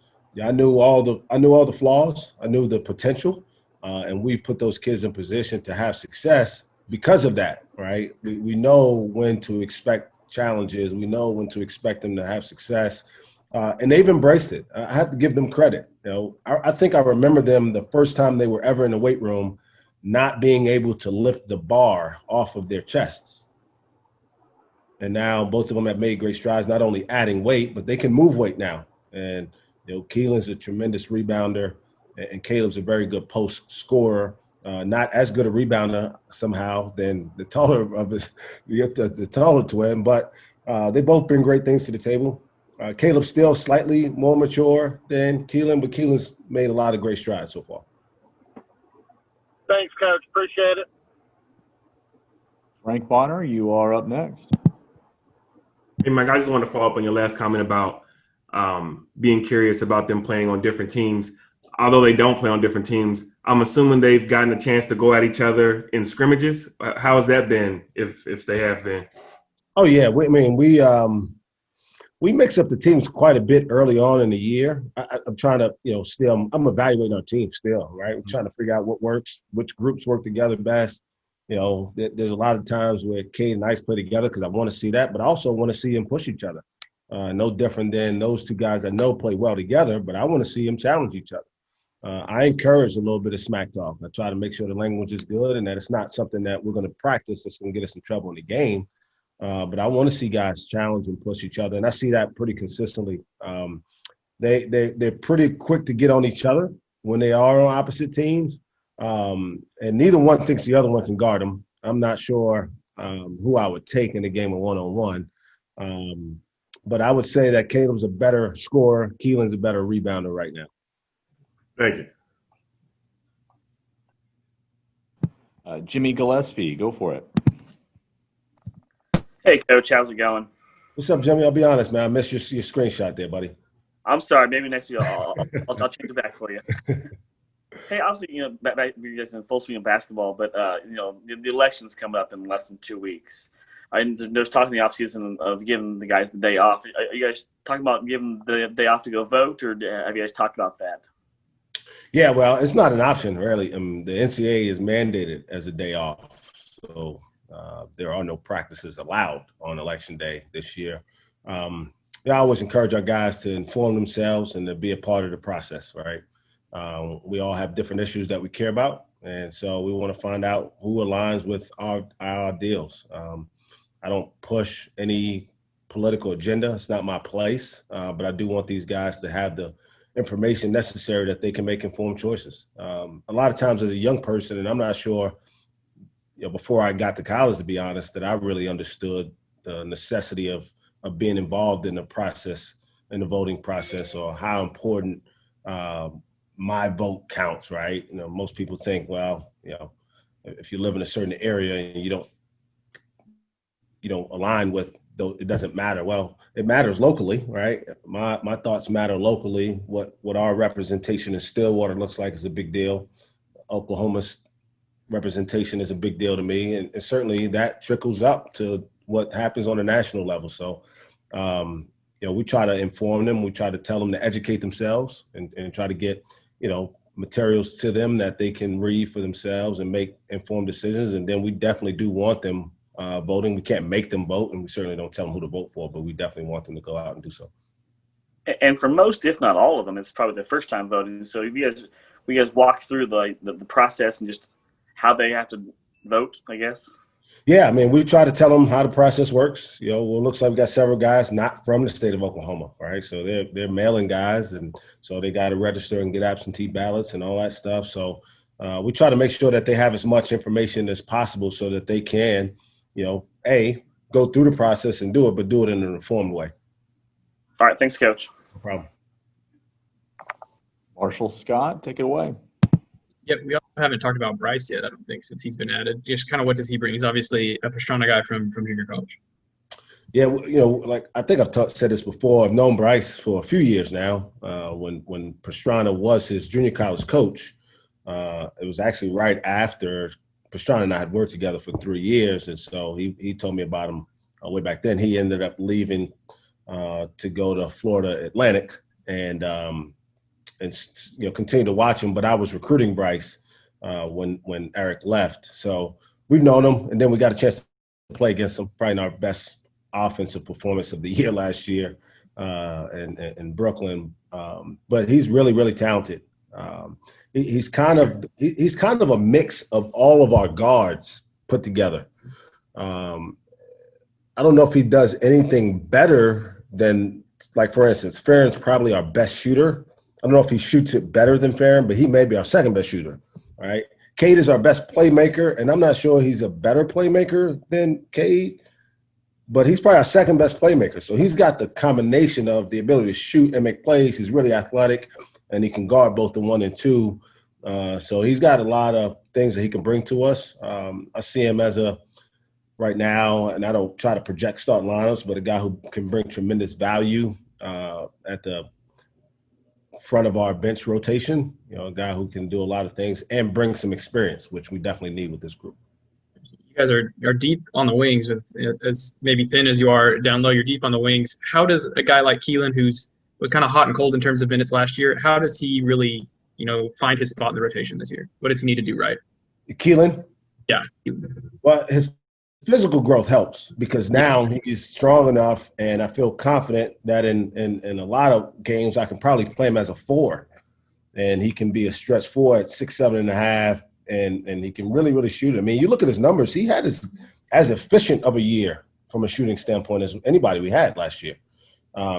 I knew all the flaws. I knew the potential, and we put those kids in position to have success because of that, right? We know when to expect challenges. We know when to expect them to have success, and they've embraced it. I have to give them credit. I think I remember them the first time they were ever in the weight room, not being able to lift the bar off of their chests. And now both of them have made great strides, not only adding weight, but they can move weight now. And Keylan's a tremendous rebounder, and Kalib's a very good post scorer. Not as good a rebounder somehow than the taller of the taller twin, but they've both been great things to the table. Kalib's still slightly more mature than Keylan, but Keylan's made a lot of great strides so far. Thanks, Coach. Appreciate it. Frank Bonner, you are up next. Hey, Mike, I just want to follow up on your last comment about being curious about them playing on different teams. Although they don't play on different teams, I'm assuming they've gotten a chance to go at each other in scrimmages. How has that been, if they have been? Oh yeah, we mix up the teams quite a bit early on in the year. I'm trying to, I'm evaluating our team still, right? We're trying to figure out what works, which groups work together best. There's a lot of times where Cade and Ice play together because I want to see that, but I also want to see them push each other. No different than those two guys I know play well together, but I want to see them challenge each other. I encourage a little bit of smack talk. I try to make sure the language is good and that it's not something that we're going to practice that's going to get us in trouble in the game. But I want to see guys challenge and push each other, and I see that pretty consistently. They're pretty quick to get on each other when they are on opposite teams, and neither one thinks the other one can guard them. I'm not sure who I would take in a game of one-on-one, but I would say that Caleb's a better scorer. Keylan's a better rebounder right now. Thank you. Jimmy Gillespie, go for it. Hey, Coach. How's it going? What's up, Jimmy? I'll be honest, man. I missed your screenshot there, buddy. I'm sorry. Maybe next week I'll change it back for you. Hey, obviously, you're guys in full swing of basketball, but the election's coming up in less than 2 weeks. There's talk in the offseason of giving the guys the day off. Are you guys talking about giving the day off to go vote, or have you guys talked about that? Yeah, well, it's not an option, really. The NCAA is mandated as a day off, so there are no practices allowed on Election Day this year. I always encourage our guys to inform themselves and to be a part of the process, right? We all have different issues that we care about, and so we want to find out who aligns with our ideals. I don't push any political agenda. It's not my place, but I do want these guys to have the information necessary that they can make informed choices. A lot of times as a young person, and I'm not sure, before I got to college, to be honest, that I really understood the necessity of being involved in the process, in the voting process, or how important my vote counts, right? Most people think, well, if you live in a certain area and you don't align with, it doesn't matter. Well, it matters locally, right? My thoughts matter locally. What our representation in Stillwater looks like is a big deal. Oklahoma's representation is a big deal to me, and certainly that trickles up to what happens on a national level. So, we try to inform them. We try to tell them to educate themselves and try to get, materials to them that they can read for themselves and make informed decisions. And then we definitely do want them voting. We can't make them vote, and we certainly don't tell them who to vote for, but we definitely want them to go out and do so. And for most, if not all of them, it's probably their first time voting. So if you guys walk through the process and just how they have to vote, I guess. Yeah, we try to tell them how the process works. It looks like we got several guys not from the state of Oklahoma, right? So they're mailing guys, and so they got to register and get absentee ballots and all that stuff. So we try to make sure that they have as much information as possible so that they can, go through the process and do it, but do it in an informed way. All right, thanks, Coach. No problem. Marshall Scott, take it away. Yep, we also haven't talked about Bryce yet, I don't think, since he's been added. Just kind of what does he bring? He's obviously a Pastrana guy from junior college. Yeah, I think I've said this before. I've known Bryce for a few years now. When Pastrana was his junior college coach, it was actually right after Pastrana and I had worked together for 3 years, and so he told me about him way back then. He ended up leaving to go to Florida Atlantic, and continue to watch him. But I was recruiting Bryce when Eric left, so we've known him, and then we got a chance to play against him. Probably our best offensive performance of the year last year in Brooklyn. But he's really, really talented. He's kind of a mix of all of our guards put together. I don't know if he does anything better than, like, for instance, Farron's probably our best shooter. I don't know if he shoots it better than Farron, but he may be our second best shooter, right? Cade is our best playmaker, and I'm not sure he's a better playmaker than Cade, but he's probably our second best playmaker. So he's got the combination of the ability to shoot and make plays. He's really athletic, and he can guard both the 1 and 2. So he's got a lot of things that he can bring to us. I see him as right now, and I don't try to project start lineups, but a guy who can bring tremendous value at the front of our bench rotation, a guy who can do a lot of things and bring some experience, which we definitely need with this group. You guys are deep on the wings, with as maybe thin as you are down low, you're deep on the wings. How does a guy like Keylan, was kind of hot and cold in terms of minutes last year, how does he really, find his spot in the rotation this year? What does he need to do right? Keylan? Yeah. Well, his physical growth helps because now he's strong enough, and I feel confident that in a lot of games I can probably play him as a 4, and he can be a stretch 4 at 6'7.5", and he can really, really shoot it. I mean, you look at his numbers; he had as efficient of a year from a shooting standpoint as anybody we had last year.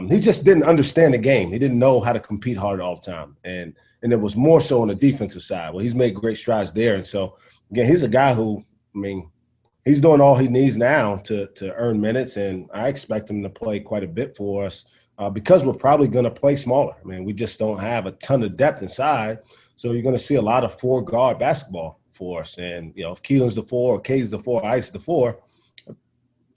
He just didn't understand the game. He didn't know how to compete hard all the time, and it was more so on the defensive side. Well, he's made great strides there, and so again, he's a guy who, he's doing all he needs now to earn minutes, and I expect him to play quite a bit for us because we're probably going to play smaller. We just don't have a ton of depth inside, so you're going to see a lot of 4-guard basketball for us. And, if Keelan's the 4 or K's the 4, Ice the 4,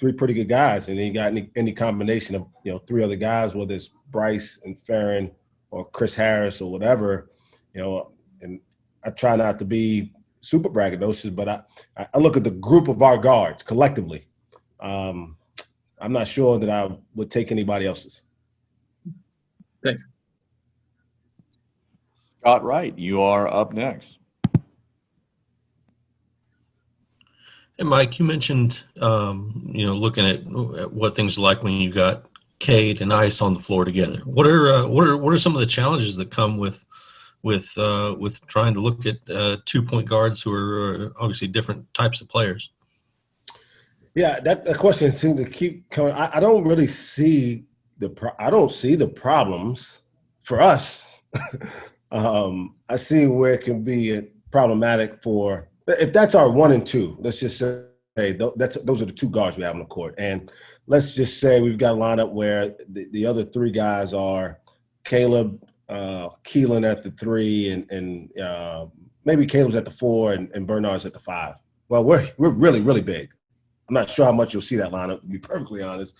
3 pretty good guys, and then you got any combination of, 3 other guys, whether it's Bryce and Farron or Chris Harris or whatever, and I try not to be super braggadocious, but I look at the group of our guards collectively. I'm not sure that I would take anybody else's. Thanks. Scott Wright, you are up next. Hey, Mike, you mentioned, looking at what things are like when you got Cade and Ice on the floor together. What are some of the challenges that come with trying to look at 2-point guards who are obviously different types of players? Yeah, that question seems to keep coming. I don't really see the problems for us. I see where it can be problematic for, if that's our 1 and 2. Let's just say those are the 2 guards we have on the court, and let's just say we've got a lineup where the other 3 guys are Kalib, Keylan at the 3, and maybe Caleb's at the 4 and Bernard's at the 5. Well, we're really, really big. I'm not sure how much you'll see that lineup, to be perfectly honest.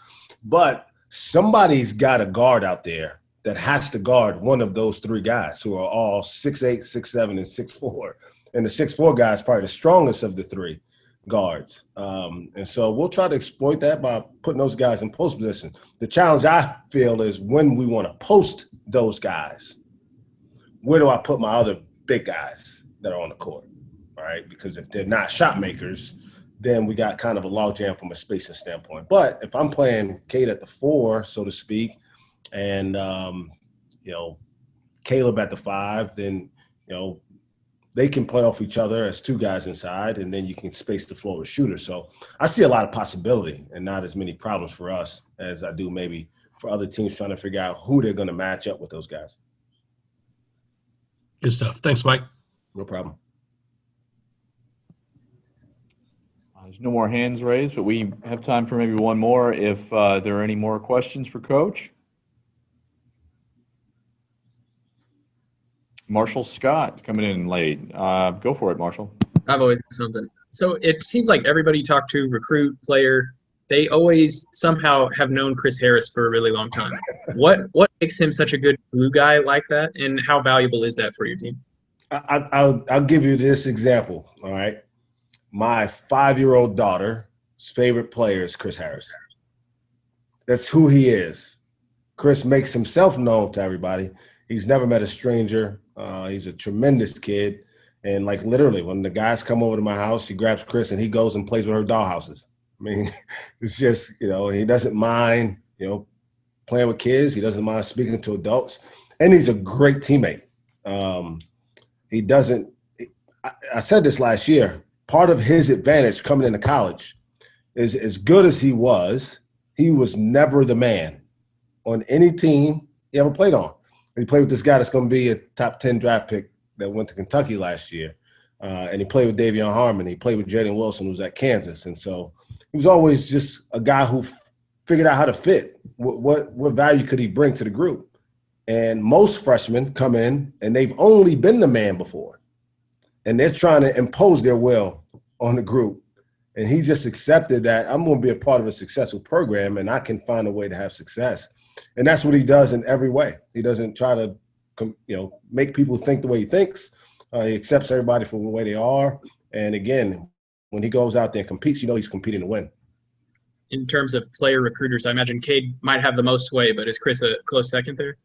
But somebody's got a guard out there that has to guard one of those 3 guys who are all 6'8", 6'7", and 6'4". And the 6'4" guy is probably the strongest of the 3 guards. And so we'll try to exploit that by putting those guys in post position. The challenge I feel is when we want to post those guys, where do I put my other big guys that are on the court? All right, because if they're not shot makers, then we got kind of a logjam from a spacing standpoint. But if I'm playing Cade at the 4, so to speak, and Kalib at the 5, then they can play off each other as 2 guys inside, and then you can space the floor with shooters. So I see a lot of possibility and not as many problems for us as I do maybe for other teams trying to figure out who they're going to match up with those guys. Good stuff. Thanks, Mike. No problem. There's no more hands raised, but we have time for maybe one more if there are any more questions for Coach. Marshall Scott coming in late. Go for it, Marshall. I've always got something. So it seems like everybody you talk to, recruit, player, they always somehow have known Chris Harris for a really long time. What makes him such a good glue guy like that, and how valuable is that for your team? I'll give you this example, all right? My 5-year-old daughter's favorite player is Chris Harris. That's who he is. Chris makes himself known to everybody. He's never met a stranger. He's a tremendous kid. And like literally when the guys come over to my house, he grabs Chris and he goes and plays with her dollhouses. I mean, it's just, he doesn't mind, playing with kids. He doesn't mind speaking to adults. And he's a great teammate. He doesn't – I said this last year. Part of his advantage coming into college is as good as he was never the man on any team he ever played on. He played with this guy that's going to be a top 10 draft pick that went to Kentucky last year. And he played with Davion Harmon. He played with Jaden Wilson, who was at Kansas. And so he was always just a guy who figured out how to fit. What value could he bring to the group? And most freshmen come in and they've only been the man before. And they're trying to impose their will on the group. And he just accepted that I'm going to be a part of a successful program and I can find a way to have success. And that's what he does in every way. He doesn't try to, make people think the way he thinks. He accepts everybody for the way they are. And again, when he goes out there and competes, he's competing to win. In terms of player recruiters, I imagine Cade might have the most sway, but is Chris a close second there?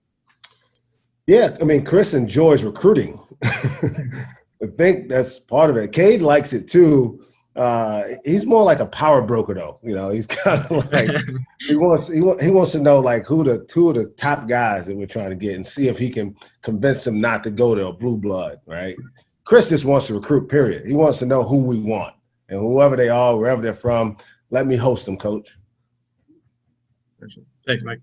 Yeah, I mean, Chris enjoys recruiting. I think that's part of it. Cade likes it too. He's more like a power broker, though. He's kind of like he wants to know like who the two of the top guys that we're trying to get and see if he can convince them not to go to a blue blood, right? Chris just wants to recruit. Period. He wants to know who we want and whoever they are, wherever they're from. Let me host them, coach. Thanks, Mike.